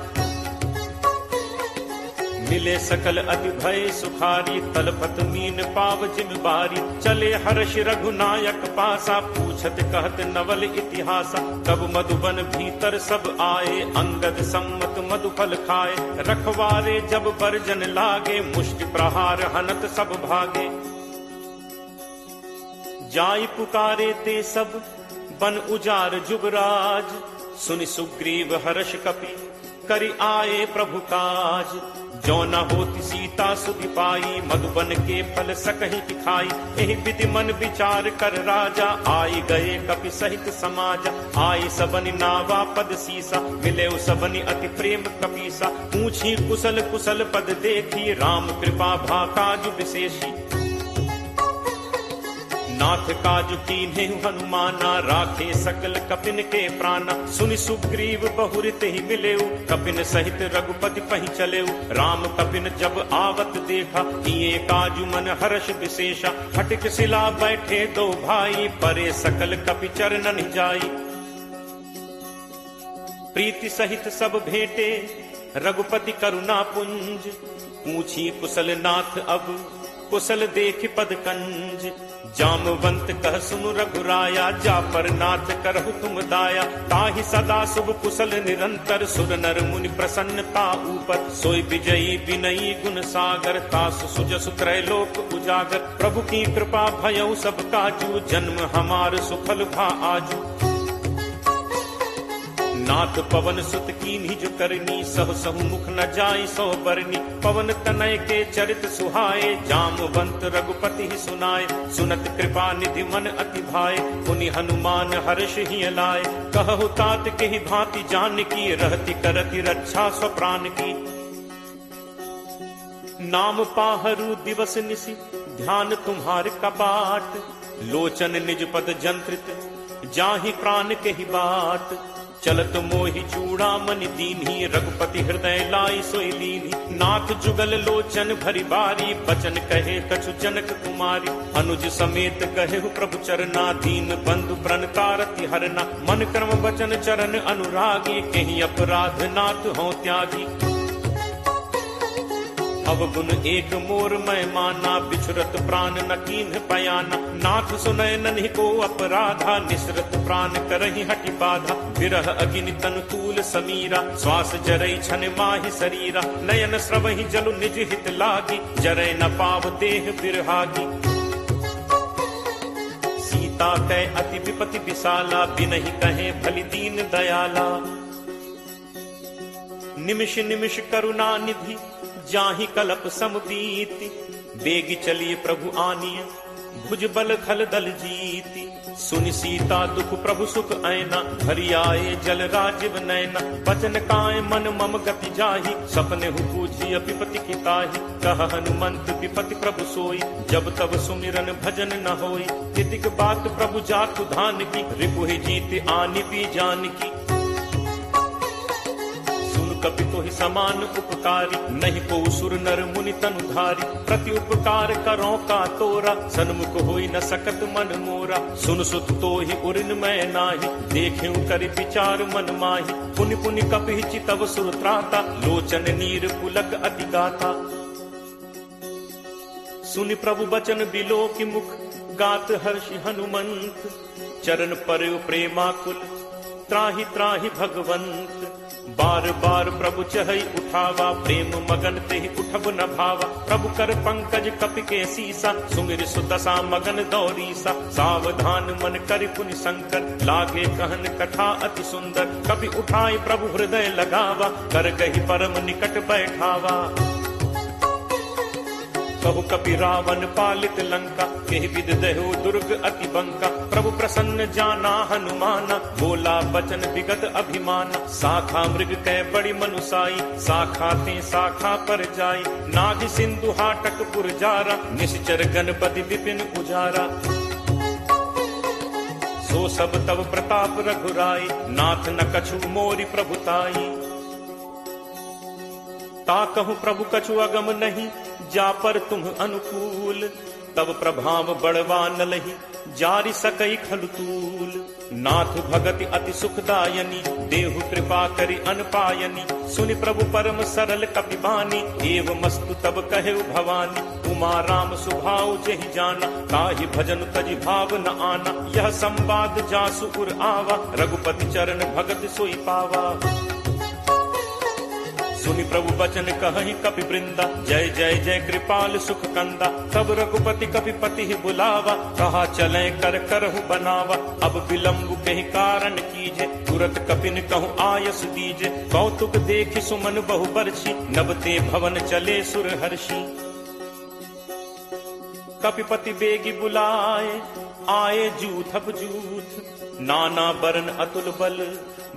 मिले सकल अति भय सुखारी तलपत मीन पाव जिम बारी। चले हर्ष रघुनायक पासा पूछत कहत नवल इतिहासा। कब मधुबन भीतर सब आए अंगद सम्मत मधुफल खाए। रखवारे जब बरजन लागे मुष्टि प्रहार हनत सब भागे। जाई पुकारे ते सब बन उजार जुबराज। सुनि सुग्रीव हर्ष कपि करि आए प्रभु काज। जो न होती सीता सुधि पाई मधुबन के फल सकहि खाई। एहि विधि मन विचार कर राजा आई गए कपि सहित समाजा। आई सबनि नावा पद सीसा मिले सबनि अति प्रेम कपीसा। पूछी कुशल कुशल पद देखी राम कृपा भा काज विशेषी। नाथ काजु कीन्हे हनुमाना राखे सकल कपिन के प्राणा। सुनि सुग्रीव बहुरित ही मिलेऊ कपिन सहित रघुपति पहि चलेऊ। राम कपिन जब आवत देखा किए काजु मन हर्ष विशेषा। हटिक सिला बैठे दो भाई परे सकल कपि चरणन जाई। प्रीति सहित सब भेंटे रघुपति करुणा पुंज। पूछी कुशल नाथ अब कुशल देख पद कंज। जामवंत कह सुनु रघुराया जा पर नाथ करहु तुम दाया। ताहि सदा शुभ कुशल निरंतर सुर नर मुनि प्रसन्नता ऊपर। सोई विजयी विनयी गुण सागर तासु सुजसु त्रैलोक उजागर। प्रभु की कृपा भयउ सब काजू जन्म हमार सुफल भा आजू। नाथ पवन सुत कीन्हि जो करनी सह सहु मुख न जाई सो बरनी। पवन तनय के चरित सुहाए जामवंत रघुपति ही सुनाए। सुनत कृपा निधि मन अति भाए पुनि हनुमान हर्ष ही लाए। कहु तात के ही भांति जान की रहति करति रक्षा स्व प्राण की। नाम पाहरू दिवस निसी ध्यान तुम्हार कपाट। लोचन निज पद जंत्रित जाहि प्राण के ही बात, चलत मोहि चूड़ामणि दीन्ही रघुपति हृदय लाई सोई लीन्ही। नाथ जुगल लोचन भरी बारी बचन कहे कछु जनक कुमारी, अनुज समेत कहे प्रभु चरना दीन बंधु प्रणतारति हरना। मन कर्म वचन चरण अनुरागी कहीं अपराध नाथ हो त्यागी। अवगुण एक मोर मैं माना बिछुरत प्राण न कीन्ह पयाना। नाथ सुनय नन्हि को अपराधा निसरत प्राण करहि हटि बाधा। विरह अग्नि तन तूल समीरा श्वास जरई छन माहि शरीरा। नयन स्रवहि जलु निज हित लागी जरय न पाव देह बिरहागी। सीता कै अति विपति विशाला बिनहि कहे भलि दीन दयाला। निमिष निमिष करुणा निधि जाहि कलप समबीति। बेगी चलिए प्रभु आनिय भुज बल खल दल जीति। सुनि सीता दुख प्रभु सुख ऐना हरि आए जल राजीव नैना। बचन काय मन मम गति जाहि सपने हु पूजिय विपति की ताहि। कह हनुमंत विपति प्रभु सोई जब तब सुमिरन भजन न होई। तितिक बात प्रभु जातु धान की रिपुहि जीत आनि पी जान की। कपि तो ही समान उपकारी नहीं को सुर नर मुनि तनुधारी। प्रति उपकार करो का तोरा सन्मुख होई न सकत मन मोरा। सुन सुत तो ही उरिन मैं नाही देखें कर विचार मन माही। पुनि पुनि कपि चितव सुर त्राता लोचन नीर पुलक अति गाता। सुनि प्रभु बचन बिलो की मुख गात हर्षि हनुमंत। चरण पर प्रेमाकुल त्राहि त्राहि भगवंत। बार बार प्रभु चहई उठावा प्रेम मगन ते उठब न भावा। प्रभु कर पंकज कपि के सीसा सुमिर सुदशा मगन दौरीसा। सावधान मन कर पुनि शंकर लागे कहन कथा अति सुंदर। कपि उठाई प्रभु हृदय लगावा कर गही परम निकट बैठावा। कहु कपि रावण पालित लंका केहि विद दहो दुर्ग अति बंका। प्रभु प्रसन्न जाना हनुमाना बोला बचन विगत अभिमाना। शाखा मृग कै बड़ी मनुसाई शाखा ते शाखा पर जाई। नाग सिंधु हाटक पुरजारा निश्चर गणपति विपिन उजारा। सो सब तब प्रताप रघुराई नाथ न कछु मोरि प्रभुताई। ता कहूँ प्रभु कछु अगम नहीं जा पर तुम अनुकूल। तब प्रभाव बढ़वा न लही जारि सकई खलतूल। नाथ भगति अति सुखदायनी देहु कृपा करि अनपायनी। सुनि प्रभु परम सरल कपि बानी एव मस्तु तब कहे भवानी। उमा राम सुभाव जेहि जाना ताहि भजन तजि भाव न आना। यह संवाद जासु उर आवा रघुपति चरण भगत सोई पावा। सुनि प्रभु बचन कहि कपि वृंदा जय जय जय कृपाल सुख कंदा। तब रघुपति कपि पति ही बुलावा कहा चले कर करहु बनावा। अब विलंब कहि कारण कीजे तुरत कपिन कहूँ आयस दीजे। कौतुक देखि सुमन बहु बरछी नबते भवन चले सुर हर्षि। कपिपति बेगी बुलाए आए जूथप जूथ। नाना बरन अतुल बल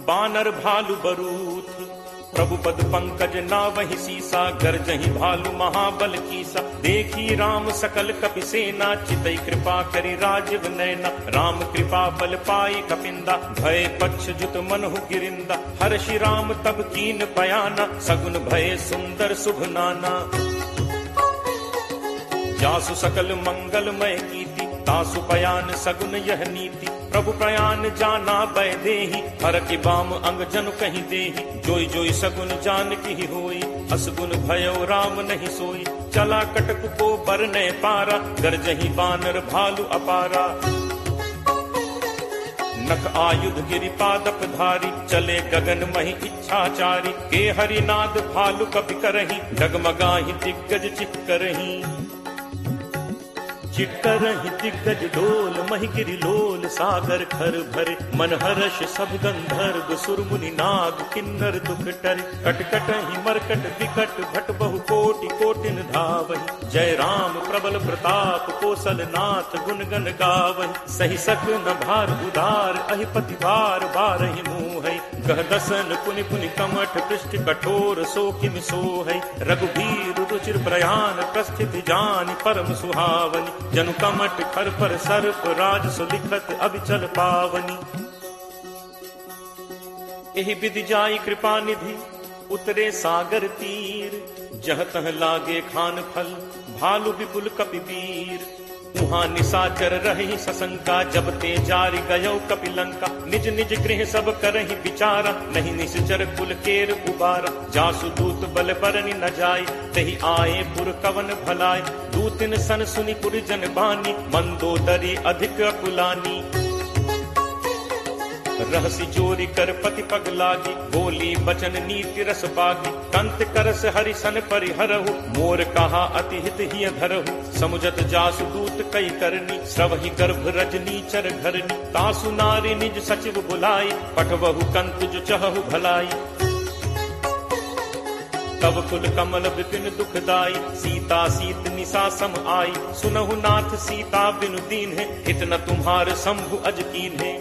बानर भालु बरूथ। प्रभु पद पंकज नावहि सीसा गरजहि भालु महाबल कीसा। देखी राम सकल कपि सेना चितई कृपा करि राजीव नैना। राम कृपा बल पाई कपिंदा भय पक्ष जुत मनहु गिरिंदा। हर्षि राम तब कीन पयाना सगुन भय सुंदर शुभ नाना। जासु सकल मंगलमय कीति तासु पयान सगुन यह नीति। प्रभु प्रयान जाना बै देहि हर की बाम अंग जनु कहीं देहि। जोई जोई सगुन जान की होई असगुन भयो राम नहीं सोई। चला कटक को बरने पारा गरजहि बानर भालु अपारा। नख आयुध गिरि पादप धारी चले गगन महि इच्छाचारी। के हरिनाद भालु कपि करहि डगमगाहि दिग्गज चित करहि। चिटकरहि दिग्गज डोल महि गिरि लोल सागर खर भरे। मन हर्ष सब गंधर्व सुर मुनि नाग किन्नर दुख टरे। कटकटहि मरकट विकट भट बहु कोटि कोटिन धावहि। जय राम प्रबल प्रताप कौशल नाथ गुण गण गावहि। सही सक न भार उदार अहिपति बार बारहि मुँहै। कह दसन पुनि पुनि कमठ पृष्ठ कठोर सो किम सोहै रघुबीर रुचिर प्रयाण प्रस्थित जानि परम सुहावनी जनु कमठ खर पर सर्प राज सो लिखत अबिचल पावनी एहि विधि जाई कृपा निधि उतरे सागर तीर जह तह लागे खान फल भालु विपुल कपिवीर उहाँ निशाचर रही सशंका जब ते जारी गयो कपिलंका निज निज गृह सब करहि विचारा नहीं निश्चर कुल केर उबारा जासु दूत बल बरनि न जाय तहि आए पुर कवन भलाय दूतिन सन सुनि पुर जन बानी मंदोदरी अधिक अकुलानी रहसी चोरी कर पति पग लागी बोली बचन नीति रस पागी कंत करस हरिसन परिहरहु मोर कहा अति हित ही धरहु समुझत जासु दूत कई करनी श्रवहि गर्भ रजनी चर घरनी तासु नारी निज सचिव बुलाई पठवहु कंत जो चहु भलाई तब कुल कमल विपिन दुखदाई सीता सीत निशा सम आई सुनहु नाथ सीता बिनु दीन है इतना तुम्हार शंभु अज कीन है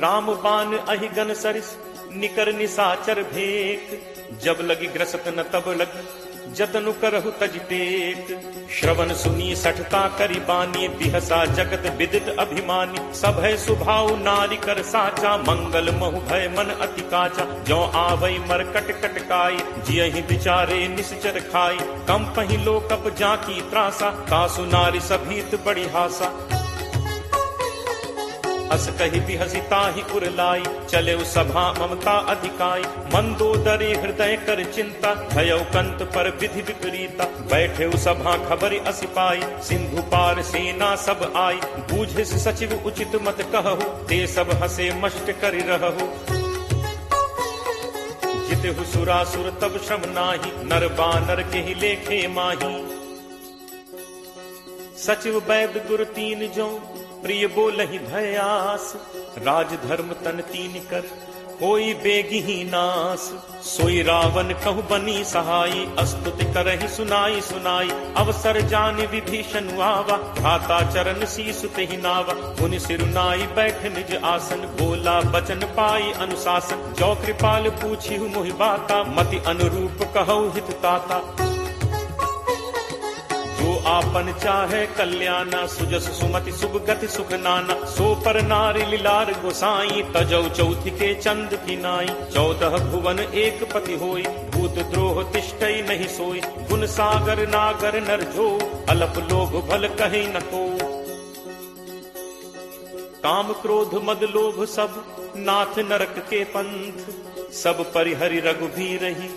राम बान अहि गन सरिस निकर निसाचर भेक जब लगी ग्रसत न तब लगी जतनु करहु तज टेक श्रवण सुनी सठता करी बानी बिहसा जगत विदित अभिमानी सब है सुभाव नारी कर साचा मंगल महु भय मन अति काचा जो आवई मर कट कटकाई जियहि विचारे निश्चर खाई कम पहि लोकप जाकी त्रासा तासु नारी सभीत बड़ी हासा अस कही बिहसिता ही उरलाई चले सभा ममता अधिकाई मंदोदरी हृदय कर चिंता भयो कंत पर विधि विपरीता बैठे सभा खबर असिपाई सिंधु पार सेना सब आई बूझे सचिव उचित मत कहु ते सब हसे मष्ट कर रहु जितहु सुरासुर तब श्रम नाही नर बानर के ही लेखे माही सचिव वैद गुरु तीन जो प्रिय बोलहि भयास राज धर्म तन तीन कर कोई बेगी ही नास सोई रावण कहु बनी सहाई अस्तुति करहि सुनाई सुनाई अवसर जान विभीषण आवा घाता चरण शीस तेहि नावा मुनि सिरुनाई बैठ निज आसन बोला बचन पाई अनुशासन जो कृपाल पूछी मोहि बाता मति अनुरूप कहु हित ताता जो आपन चाहे कल्याणा सुजस सुमति सुभ गति सुख नाना सो पर नारी लीलार गोसाई तजौ चौथि के चंद की नाई 14 भुवन एक पति होई भूत द्रोह तिष्ठई नहीं सोई गुण सागर नागर नर जो अलप लोभ भल कहीं न को काम क्रोध मद लोभ सब नाथ नरक के पंथ सब परिहरि रघुबीर ही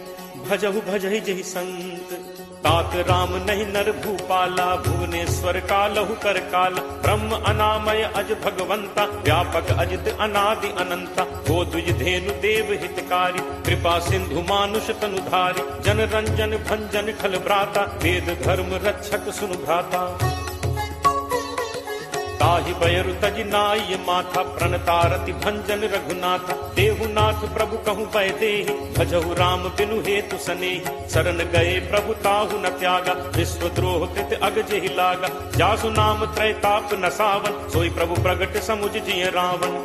भजहु भजहि जहि संत तात राम नहीं नर भूपाला भुवनेश्वर कालहु कर काल ब्रह्म अनामय अज भगवंता व्यापक अजित अनादि अनंता गो द्विज धेनु देव हितकारी कृपा सिंधु मानुष तनुधारी जन रंजन भंजन खल भ्राता वेद धर्म रक्षक सुनु भ्राता ताहि बयरु तज नाय माथा प्रणतारति भंजन रघुनाथ देहुनाथ प्रभु कहु बय देहि भजहु राम बिनु हेतु सनेहि शरण गए प्रभु ताहु न त्यागा विश्वद्रोह कृत अग जेहि लागा जासु नाम त्रैताप न सावन सोई प्रभु प्रगट समुझ जिय रावण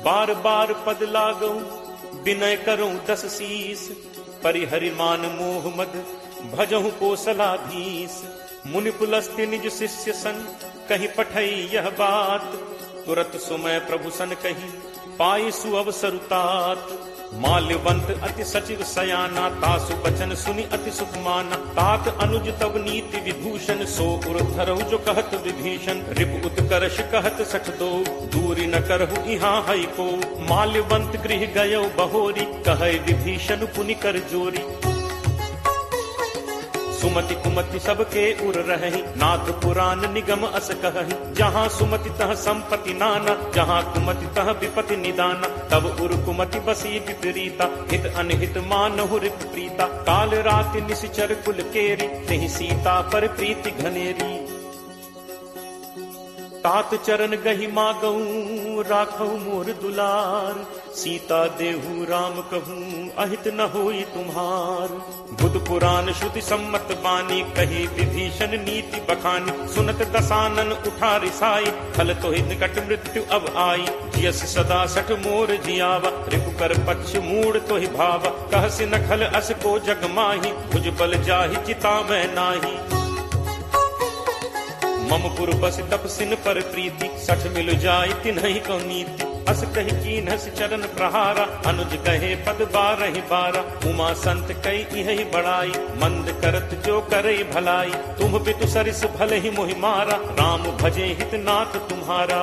बार बार पद लागऊ विनय करऊं 10 शीस परिहरि मान मोह मद भजहु कोसलाधीश मुनि पुलस्त्य निज शिष्य सन कही पठई यह बात तुरत सुमय प्रभु सन कही पाई सुअवसरुतात माल्यवंत अति सचिव सयाना तासु बचन सुनि अति सुख माना तात अनुज तब नीति विभूषण सो उर्धरहु जो कहत विभीषण रिप उत्कर्ष कहत सठ दो दूरी न करहु इहाँ हई को माल्यवंत गृह गयो बहोरी कहे विभीषण पुनि कर जोरी सुमति कुमति सबके उर रही नाथ पुराण निगम अस कहि जहाँ सुमति तह संपत्ति नाना जहाँ कुमति तह विपति निदाना तब उर कुमति बसी विपरीता हित अनहित मानहु रिप प्रीता काल राति निशिचर कुल केरी नहीं सीता पर प्रीति घनेरी तात चरण गहि मागऊ राखऊ मोर दुलार सीता देहु राम कहूँ अहित न होई तुम्हार। बुध पुराण श्रुति सम्मत बानी कही विभीषण नीति बखानी। सुनत दसानन उठा रिसाई फल तो ही निकट मृत्यु अब आई। जियस सदा सठ मोर जियावा रिपु कर पक्ष मूड तो ही भावा। कहसि नखल अस को जग माही भुज बल जाहि चिता में नाही। मम पुर बस तपसिन पर प्रीति सठ मिल जाय तिन्हि को नीति। अस कही कीन्हस चरण प्रहारा अनुज कहे पद बारहि बारा। उमा संत कई इहि बड़ाई मंद करत जो करे भलाई। तुम बितु सरिस भले ही मोहि मारा राम भजे हित नाथ तुम्हारा।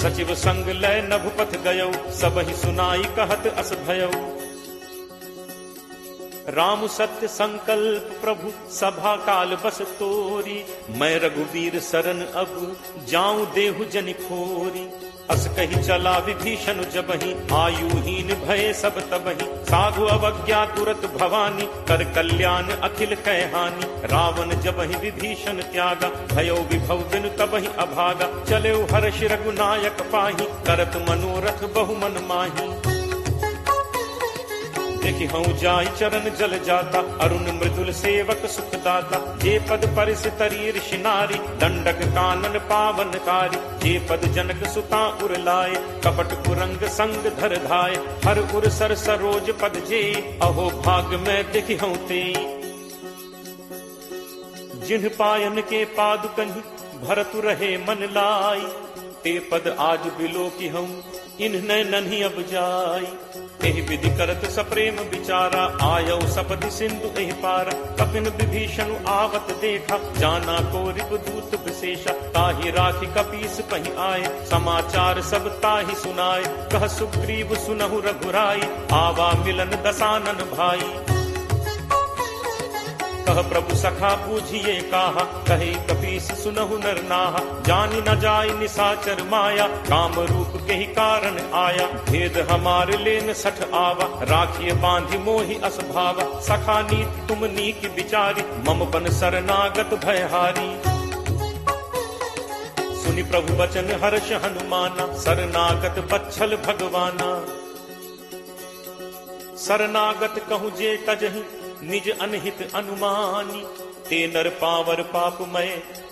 सचिव संग लय नभुपथ गयो सबहि सुनाई कहत अस भयो। राम सत्य संकल्प प्रभु सभा काल बस तोरी। मैं रघुवीर सरन अब जाऊं देहु जनि खोरी। अस कही चला विभीषण जबहि आयुहीन भय सब तबहि। साधु अवज्ञा तुरत भवानी कर कल्याण अखिल कह हानि। रावण जबहि विभीषण त्यागा भयो विभव बिनु तबहि अभागा। चले हर्ष रघुनायक पाही करत मनोरथ बहु मन माही। देखि हूँ जाय चरण जल जाता अरुण मृदुल सेवक सुखदाता। जे पद परिस तरी ऋषि नारी दंडक कानन पावनकारी। जे पद जनक सुता उर लाए कपट कुरंग संग धर धाय। हर उर सर सरोज पद जे अहो भाग में देखि हूँ ते। जिन्ह पायन के पादुकहि भरतु रहे मन लाई। ते पद आज बिलो की हूँ इन्ह नन्ही अब जाई। एहि विधि करत सप्रेम विचारा आयो सपदि सिंधु एहि पारा। कपिन विभीषण आवत देखा जाना को रिपुदूत विशेषा। ताहि राखी कपीस पहि आए समाचार सब ताहि सुनाए। कह सुग्रीव सुनहु रघुराई आवा मिलन दसानन भाई। कह प्रभु सखा बूझिए काहा कहे कपीस सुनहु नर नाहा। जानि न जाय निसाचर माया काम रूप के ही कारण आया। भेद हमारे लेन सठ आवा राखिए बांधि मोहि अस भावा। सखा नीत तुम नीक विचारी मम बन शरणागत भयहारी। सुनि प्रभु वचन हर्ष हनुमाना शरणागत बच्छल भगवाना। शरणागत कहूँ जे तजहि निज अनहित अनुमानी। ते नर पावर पापमय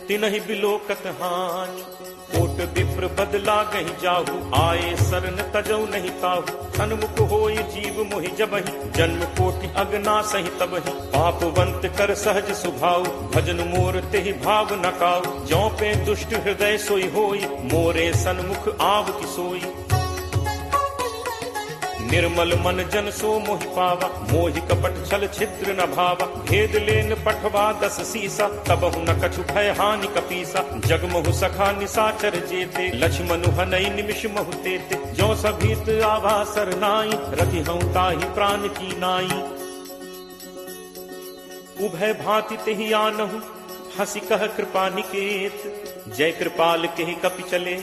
तिनहि बिलोकत हानि। कोट विप्र बदला गहि जाहु आए शरण तजौ नहीं ताहु। सन्मुख होई जीव मोहि जबहि जन्म कोटि अगना सहि तबहि। पापवंत कर सहज सुभाव भजन मोर तेहि भाव न काऊ। ज्यों पे दुष्ट हृदय सोई होई मोरे सन्मुख आव की सोई। निर्मल मन जन सो मोहि पावा मोहि कपट छल छिद्र न भावा। भेद लेन पठवा दस सीसा तबहु न कछु भय हानि कपीसा। जगमहु सखा निसाचर जेते लक्ष्मणु हनई निमिष महु तेते। जो सभीत आभा सरनाई रखि हूँ ताहि प्राण की नाई। उभय भांति तेहि आनहु हंसी कह कृपा निकेत। जय कृपाल केहि कपि चले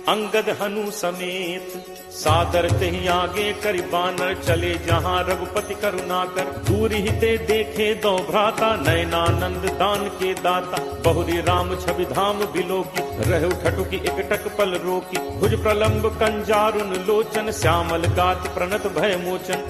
अंगद हनु समेत। सादर तेहि आगे करि बानर चले जहाँ रघुपति करुणाकर। दूर ही ते देखे दो भ्राता नयनानंद दान के दाता। बहुरी राम छवि धाम बिलोकी रहु ठटुकी एकटक पल रोकी। भुज प्रलंब कंजारुन लोचन श्यामल गात प्रणत भय मोचन।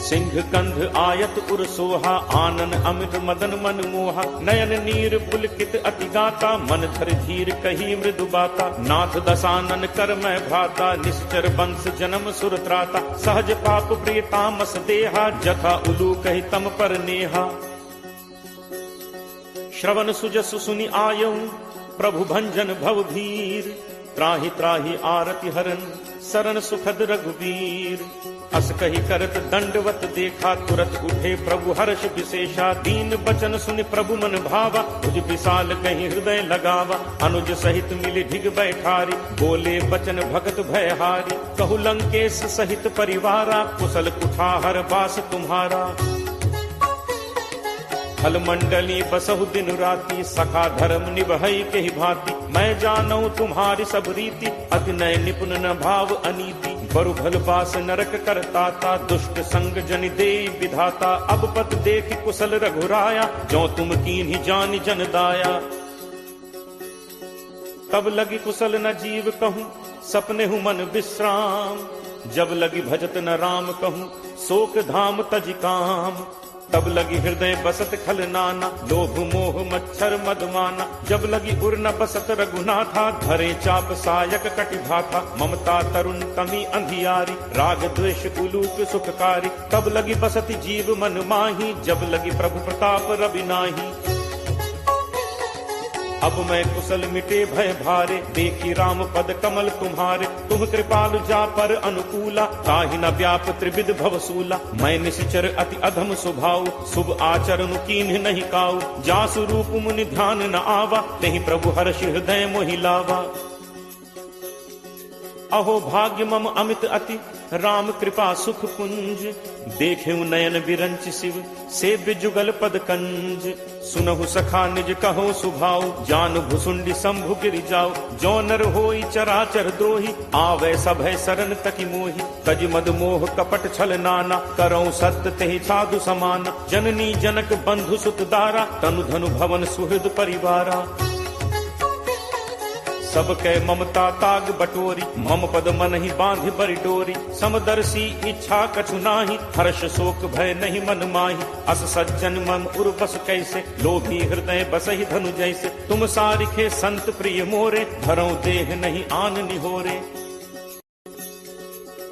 सिंह कंध आयत उर सोहा आनन अमित मदन मन मोहा। नयन नीर पुलकित अति गाता मन धर धीर कही मृदु बाता। नाथ दसानन कर मैं भ्राता निश्चर वंश जन्म सुर त्राता। सहज पाप प्रिय तामस देहा जथा उलू कही तम पर नेहा। श्रवण सुजसु सुनि आयौ प्रभु भंजन भव भीर। त्राहि त्राहि आरति हरन शरण सुखद रघुवीर। अस कही करत दंडवत देखा तुरत उठे प्रभु हर्ष विशेषा। दीन बचन सुनि प्रभु मन भावा भुज विशाल कहीं हृदय लगावा। अनुज सहित मिली ढिग बैठारी बोले बचन भगत भयहारी। कहु लंकेश सहित परिवारा कुशल कुठाहर बास तुम्हारा। फल मंडली बसहु दिन राति सखा धर्म निभई के ही भांति। मैं जानऊ तुम्हारी सब रीति अति नय निपुण न भाव अनीति। बरु भल पास नरक करताता दुष्ट संग जनि दे विधाता। अब पत देख कुशल रघुराया जो तुम कीन्ही जानि जन दाया। तब लगी कुशल न जीव कहूँ, सपने हूँ मन विश्राम। जब लगी भजत न राम कहूँ, शोक धाम तज काम। तब लगी हृदय बसत खल नाना, लोभ मोह मच्छर मदमाना। जब लगी उर न बसत रघुनाथा, धरे चाप सायक कटिभाथा। ममता तरुण तमी अंधियारी, राग द्वेष उलूक सुखकारी। तब लगी बसत जीव मन माही, जब लगी प्रभु प्रताप रवि नाही। अब मैं कुशल मिटे भय भारे, देखी राम पद कमल तुम्हारे। तुम कृपालु जा पर अनुकूला, ताहि न व्याप त्रिविध भवसूला। मैं निश्चर अति अधम स्वभाव, शुभ आचरण कीन्ह नहीं काऊ। जासु रूप मुनि ध्यान न आवा, तेहि प्रभु हर्ष हृदय मोहि लावा। अहो भाग्य मम अमित अति, राम कृपा सुख पुंज। देखे नयन बिरंच शिव, सेव्य जुगल पद कंज। सुनहु सखा निज कहो सुभाव, जान भुसुंडी शंभु गिरि जाओ। जो नर होई चराचर द्रोही, आवे सभय शरण तकी मोहि। तज मद मोह कपट छल नाना, करऊं सत्य तेहि साधु समाना। जननी जनक बंधु सुत दारा, तनु धनु भवन सुहृद परिवारा। सब कै ममता ताग बटोरी, मम पद मन ही बांधि बरि डोरी। समदर्शी इच्छा कछु नाही, हर्ष शोक भय नहीं मन माही। अस सज्जन मन उर बस कैसे, लोभी हृदय बसहि धनु जैसे। तुम सारिखे संत प्रिय मोरे, धरऊं देह नहीं आन निहोरे।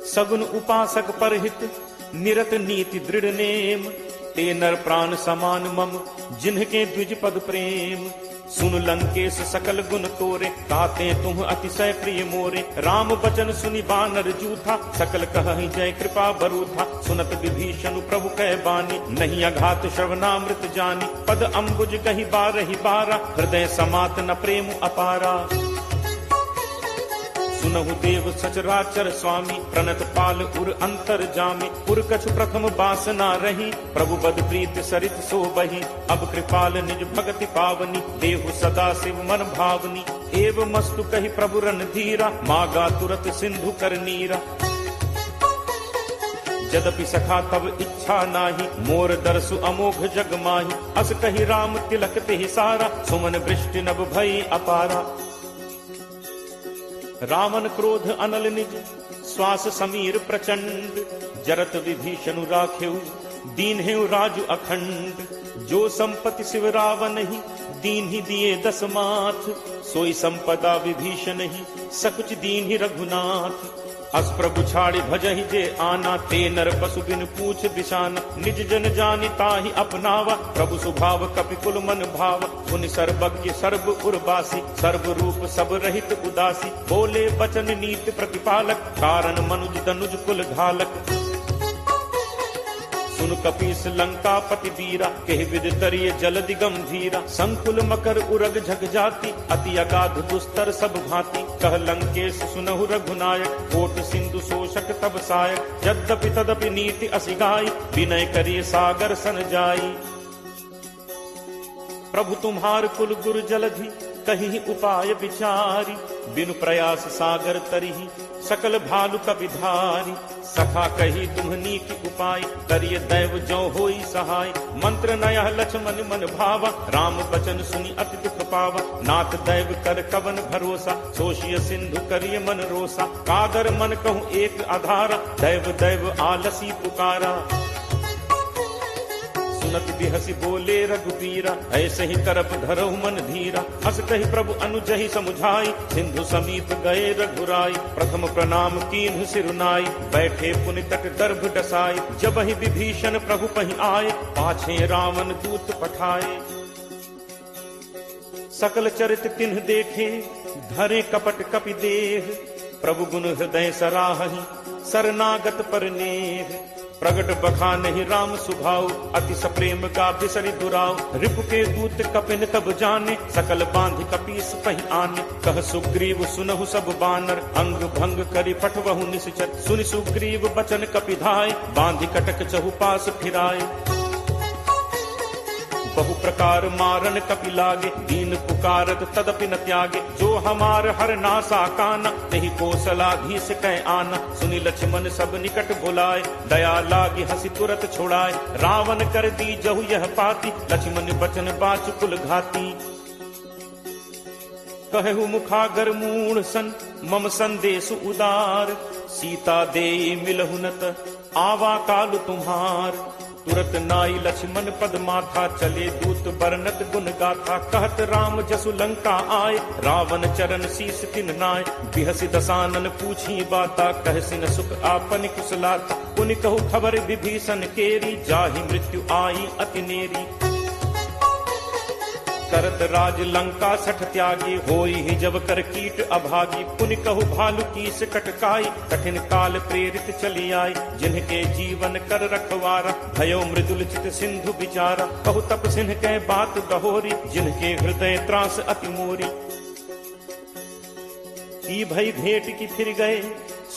सगुन उपासक परहित, निरत नीति दृढ़ नेम। ते नर प्राण समान मम, जिन्हके द्विज पद प्रेम। सुन लंकेश सकल गुण तोरे, ताते तुम अतिशय प्रिय मोरे। राम बचन सुनि बानर जूथा, सकल कहहि जय कृपा बरूथा। सुनत विभीषण प्रभु कह बानी, नहीं अघात श्रवणामृत जानी। पद अम्बुज कहि बारहि बारा, हृदय समात न प्रेम अपारा। सुनहु देव सचराचर स्वामी, प्रणत पाल उर अंतर जामी। उर कछु प्रथम बासना रही, प्रभु बद प्रीत सरित सो बही। अब कृपाल निज भगति पावनी, देहु सदा शिव मन भावनी। एव मस्तु कहि प्रभु रणधीरा, मागा तुरत सिंधु कर नीरा। यद्यपि सखा तब इच्छा नाही, मोर दर्शु अमोघ जग माही। अस कहि राम तिलक तेहि सारा, सुमन वृष्टि नभ भई अपारा। रावण क्रोध अनल निज, श्वास समीर प्रचंड। जरत विभीषण राखेउ, दीन्हेउ राजु अखंड। जो संपत्ति शिव रावण ही, दीन ही दिए दस माथ। सोई संपदा विभीषण ही, सकुच दीन ही रघुनाथ। अस प्रभु छाड़ि भजहि जे आना, ते नर पशु बिन पूछ बिसाना। निज जन जानि ताहि अपनावा, प्रभु स्वभाव कपि कुल मन भाव। मुनि सर्वज्ञ सर्व उर्वासी, सर्व रूप सब रहित उदासी। बोले बचन नीति प्रतिपालक, कारण मनुज तनुज कुल घालक। सुन कपीस लंका पति वीरा, केहि विद तरिय जलदि गंभीरा। संकुल मकर उरग झग जाति, अति अगाध दुस्तर सब भांति। कह लंकेश सुनहु रघुनायक, कोट सिंधु शोषक तब सायक। यद्यपि तदपि नीति असिगाई, विनय करिय सागर सन जाई। प्रभु तुम्हार कुल गुर जलधि, कहीं उपाय विचारी। बिनु प्रयास सागर तरिहि, सकल भालु कपिधारी। सखा कही तुम्हनी की उपाय, करिय दैव जो होई सहाय। मंत्र नयह लक्ष्मण मन भावा, राम बचन सुनि अति दुख पावा। नाथ दैव कर कवन भरोसा, सोशिय सिंधु करिय मन रोसा। कादर मन कहूँ एक आधारा, दैव दैव आलसी पुकारा। सुनत बिहसी बोले रघुबीरा, ऐसे ही करप धरहु मन धीरा। हस कही प्रभु अनुजहि समुझाई, सिंधु समीप गए रघुराई। प्रथम प्रणाम कीन्हु सिरुनाई, बैठे पुनि तट गर्भ डसाई। जब ही विभीषण प्रभु पहि आए, पाछे रावण दूत पठाए। सकल चरित तिन्ह देखे, धरे कपट कपि देह। प्रभु गुण हृदय सराहहि, शरणागत पर नेह। प्रगट बखानहि राम सुभाव, अति सप्रेम का बिसरि दुराव। रिपु के दूत कपिन तब जाने, सकल बांधि कपीस पहि आने। कह सुग्रीव सुनहु सब बानर, अंग भंग करि पठवहु निश्चर। सुनि सुग्रीव बचन कपिधाय, बांधि कटक चहुपास फिराए। बहु प्रकार मारन कपि लागे, दीन पुकारत तदपि न त्यागे। जो हमार हर नासा काना, तेहि कौशलाधीश कह आना। सुनि लक्ष्मण सब निकट बुलाए, दया लागी हंसी तुरत छुड़ाए। रावण कर दी जहु यह पाती, लक्ष्मण बचन बाचु कुल घाती। कहु मुखागर मूढ़ सन मम संदेश उदार, सीता दे मिलहु न त आवा काल तुम्हार। तुरत नाई लक्ष्मण पद माथा, चले दूत बरनत गुण गाथा। कहत राम जसु लंका आए, रावण चरण शीस तिन नाय। बिहसि दसानन पूछी बाता, कहसिन सुख आपन कुशलाता। पुनि कहु खबर विभीषण केरी, जाहि मृत्यु आई अति नेरी। करत राज लंका सठ त्यागी, होई ही जब कर कीट अभागी। पुनि कहु भालु कीस कटकाई, कठिन काल प्रेरित चली आई। जिनके जीवन कर रखवारा, भयो मृदुल चित सिंधु विचारा। कहु तप सिंह के बात गहोरी, जिनके हृदय त्रास अति मोरी। की भई भेंट की फिर गए,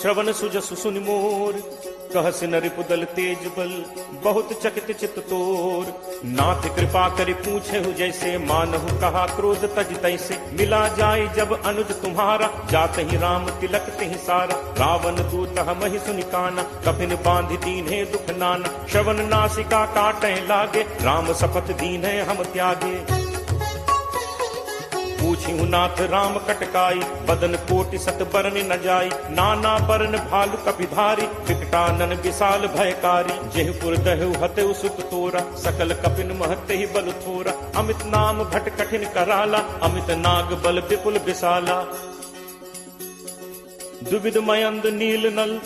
श्रवण सुजसु सुनि मोर। कहसि नरिपुदल तेज बल, बहुत चकित चित तोर। नाथ कृपा करि पूछे हु जैसे, मानहु कहा क्रोध तज तैसे। मिला जाय जब अनुज तुम्हारा, जात ही राम तिलक तिहि सारा। रावण दूत हमहि सुनि काना, कफिन बांधि दीन्हे दुख नाना। श्रवण नासिका काटै लागे, राम शपथ दीन्हे हम त्यागे। पूछिहु नाथ राम कटकाई, बदन कोटि सत बरन न जाई। नाना बरन भालु कपिधारी, विकटानन विशाल भयकारी। जेहपुर दहु हतेउ सुत तोरा, सकल कपिन महते ही बल थोरा। अमित नाम भट कठिन कराला, अमित नाग बल विपुल विशाला। दुविध मयंद नील नल,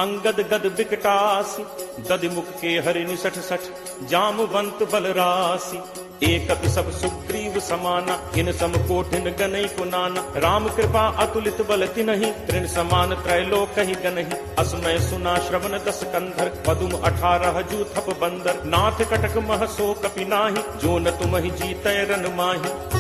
अंगद गद विकटासी। दधिमुख के हरि निसठ सठ, जामवंत बलरासी। एकत सब सुग्रीव समाना, इन सम कोठिन गनई को नाना। राम कृपा अतुलित बल तिनहि, तृण समान त्रैलोक ही गनहि। असमय सुना श्रवण दस कंधर, पदुम 18 जूथप बंदर। नाथ कटक मह सो कपि नाहि, जो न तुमहि जीतै रन माहि।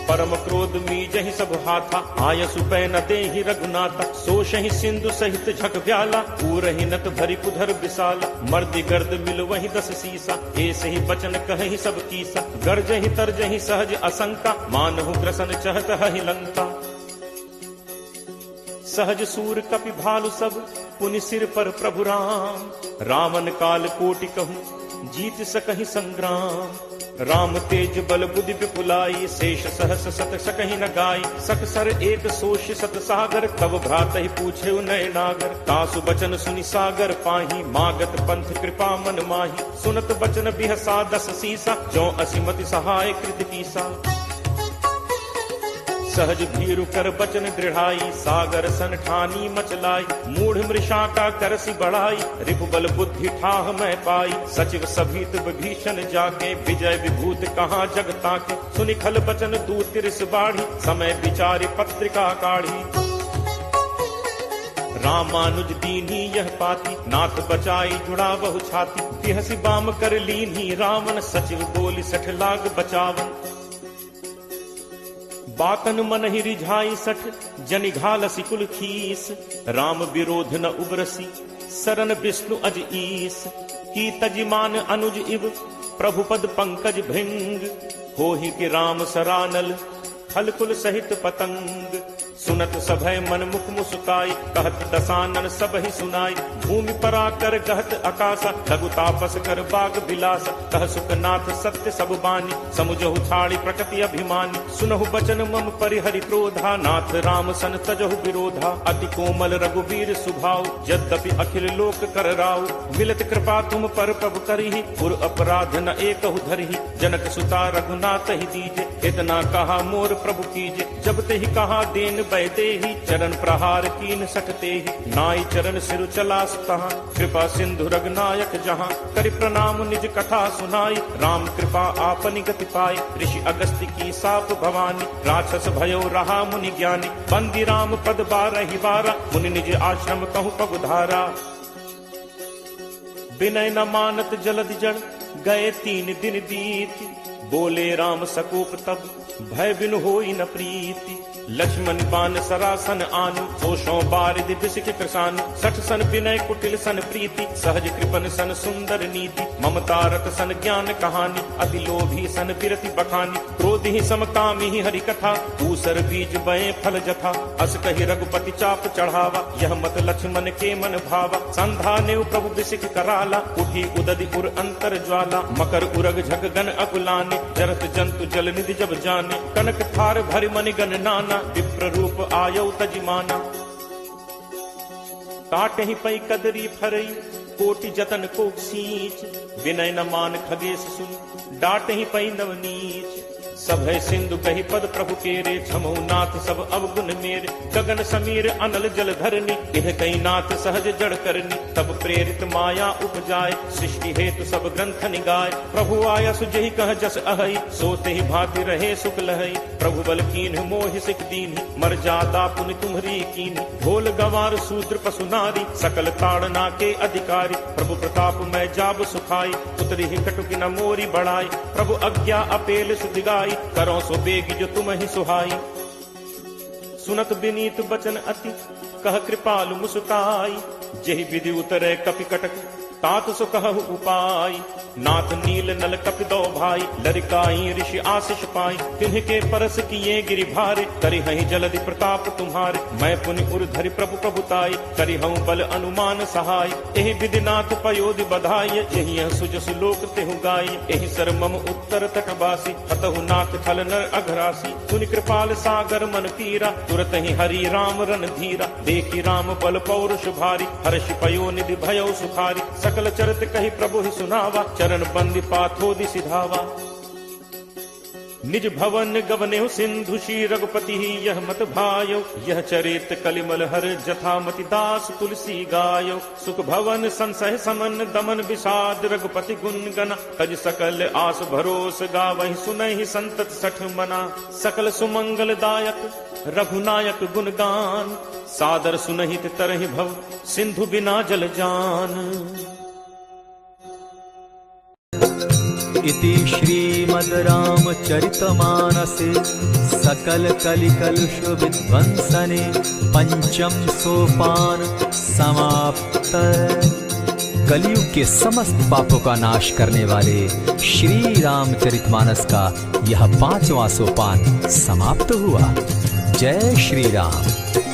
परम क्रोध मीजहि सब हाथा, आयसु पै न देहि रघुनाथा। सोषहि सिंधु सहित झक व्याला, पूरहि नत भरि कुधर विशाला। मर्दि गर्द मिल वहि 10 सीसा, ऐसे ही बचन कहहि सब कीसा। गर्जहि तरजहि सहज असंका, मानहु ग्रसन चहत हहि लंका। सहज सूर कपि भालु सब, पुनि सिर पर प्रभु राम। रावण काल कोटि कहूँ, जीत सकहि संग्राम। राम तेज बल बुद्धि विपुलाई, शेष सहस सत सकहि न गाई। सकसर एक सोष सत सागर, तब भ्रातहि पूछे नय नागर। तासु बचन सुनि सागर पाही, मागत पंथ कृपा मन माही। सुनत बचन बिहसा 10 सीसा, जो असिमति सहाय कृत कीसा। सहज भीरु कर बचन दृढ़ाई, सागर सन ठानी मचलाई। मूढ़ मृषा का करसी बढ़ाई, रिपुबल बुद्धि ठाह मैं पाई। सचिव सभीत विभीषण जाके, विजय विभूत कहाँ जग ताके। सुनि खल बचन दूत तिरिस बाढ़ी, समय विचारि पत्रिका काढ़ी। रामानुज दीन्ही यह पाती, नाथ बचाई जुड़ा बहु छाती। बिहसि बाम कर लीन्ही रावण, सचिव बोली 60 लाग बचावन। बातन मन ही रिझाई 60, जनि घालसी कुल खीस। राम विरोध न उबरसी, सरन विष्णु अज ईस। की तजिमान अनुज इव, प्रभु पद पंकज भृंग। होहि कि राम सरानल, खल कुल सहित पतंग। सुनत सभय मन मुख मुस्काई, कहत दसानन सब ही सुनाई। भूमि पराकर कहत आकाशा, लघु तापस कर बाग बिलासा। कह सुखनाथ सत्य सब बानी, समुझहु छाड़ी प्रकृति अभिमानी। सुनहु बचन मम परिहरि क्रोधा, नाथ राम सन तजहु विरोधा। अति कोमल रघुवीर सुभाऊ, यद्यपि अखिल लोक कर राऊ। मिलत कृपा तुम पर प्रभु करिहि, पुर अपराध न एकहु धरिहि। जनक सुता रघुनाथ ही दीजे, इतना कहा मोर प्रभु कीजे। जब ते ही कहा देन बैदे ही, चरण प्रहार कीन सकते ही। नाई चरण सिर चला तहाँ, कृपा सिंधु रघुनायक जहाँ। करि प्रणाम निज कथा सुनाई, राम कृपा आपनि गति पाई। ऋषि अगस्त्य की साप भवानी, राक्षस भयो रहा मुनि ज्ञानी। बंदी राम पद 12 बारा, मुनि निज आश्रम कहूँ पगुधारा। विनय न मानत जलद जड़, गए 3 दिन बीत। बोले राम सकोप तब, भय बिनु होई न प्रीति। लक्ष्मण बान सरासन आनु, होशों बारिधि बिसिक कृषानु, सठ सन विनय कुटिल सन प्रीति, सहज कृपन सन सुंदर नीति, ममता रत सन ज्ञान कहानी, अति लोभी सन बिरति बखानी, क्रोधि ही समकामी ही हरि कथा, ऊसर बीज बये फल जथा, अस कहि रघुपति चाप चढ़ावा, यह मत लक्ष्मण के मन भावा, संधा नेव प्रभु बिसिक कराला, उठी उदधि उर अंतर ज्वाला, मकर उरग झग गन अकुलाने, जरत जंतु जल निधि जब जाने, कनक थार भरि मनि गण नाना, विप्र रूप आयौ तजिमाना। काट ही पई कदरी फरई, कोटि जतन को सींच, विनय न मान खगेश सुन, डाट ही पई नवनीच, सभय सिंधु कही पद प्रभु केरे, छमो नाथ सब अवगुण मेरे, गगन समीर अनल जल धरनी, इह कई नाथ सहज जड़ करनी, तब प्रेरित माया उपजाए, सृष्टि हेतु सब ग्रंथ निगाए, प्रभु आया सुजहि कह जस अहई, सोते ही भांति रहे सुख लहई, प्रभु बल कीन्ह मोहि सिख दीन्हि, मर जाता पुनि तुम्हरी कीन्हि, ढोल गवार शूद्र पशु नारी, सकल ताड़ना के अधिकारी, प्रभु प्रताप मैं जाब सुखाई, उतरी ही कटुकी न मोरी बढ़ाई, प्रभु आज्ञा अपेल सुदिगाई, करो सो बेगी जो तुम ही सुहाई, सुनत विनीत बचन अति, कह कृपालु मुस्काई, जेहि विधि उतरे कपि कटक, तात सो कहु उपाय, नाथ नील नल कपि दो भाई, लरिकाई ऋषि आशीष पाई, तिन्ह के परस किए गिरि भारे, करि हहि जलधि प्रताप तुम्हारे, मैं पुनि उर धरि प्रभु प्रभुताई, करि हूँ बल अनुमान सहाय, एहि विधि नाथ पयोधि बधाई, यही सुजसु लोक तेहु गाई, एहि सर मम उत्तर तटवासी, हतहु नाथ खल नर अघरासी, सुनि कृपाल सागर मन पीरा, तुरत ही हरि राम रन धीरा, देखी राम बल पौरुष भारी, हर्ष पयो निधि भयो सुखारी, सकल चरित कही प्रभु ही सुनावा, चरण बंदी पाथोदि सिधावा, निज भवन गवने सिंधु श्री रघुपति ही यह मत भायो, यह चरित कलिमल हर जथामति दास तुलसी गायो, सुख भवन संसह समन दमन विषाद, रघुपति गुण गना, तज सकल आस भरोस गावहि, सुनहि संतत सठ मना, सकल सुमंगल दायक रघुनायक गुणगान, सादर सुनहित तरहि भव सिंधु बिना जल जान। इति श्रीमद् रामचरितमानसे सकल कलिकलुष विध्वंसने पंचम सोपान समाप्त। कलयुग के समस्त पापों का नाश करने वाले श्री रामचरितमानस का यह 5वां सोपान समाप्त हुआ। जय श्री राम।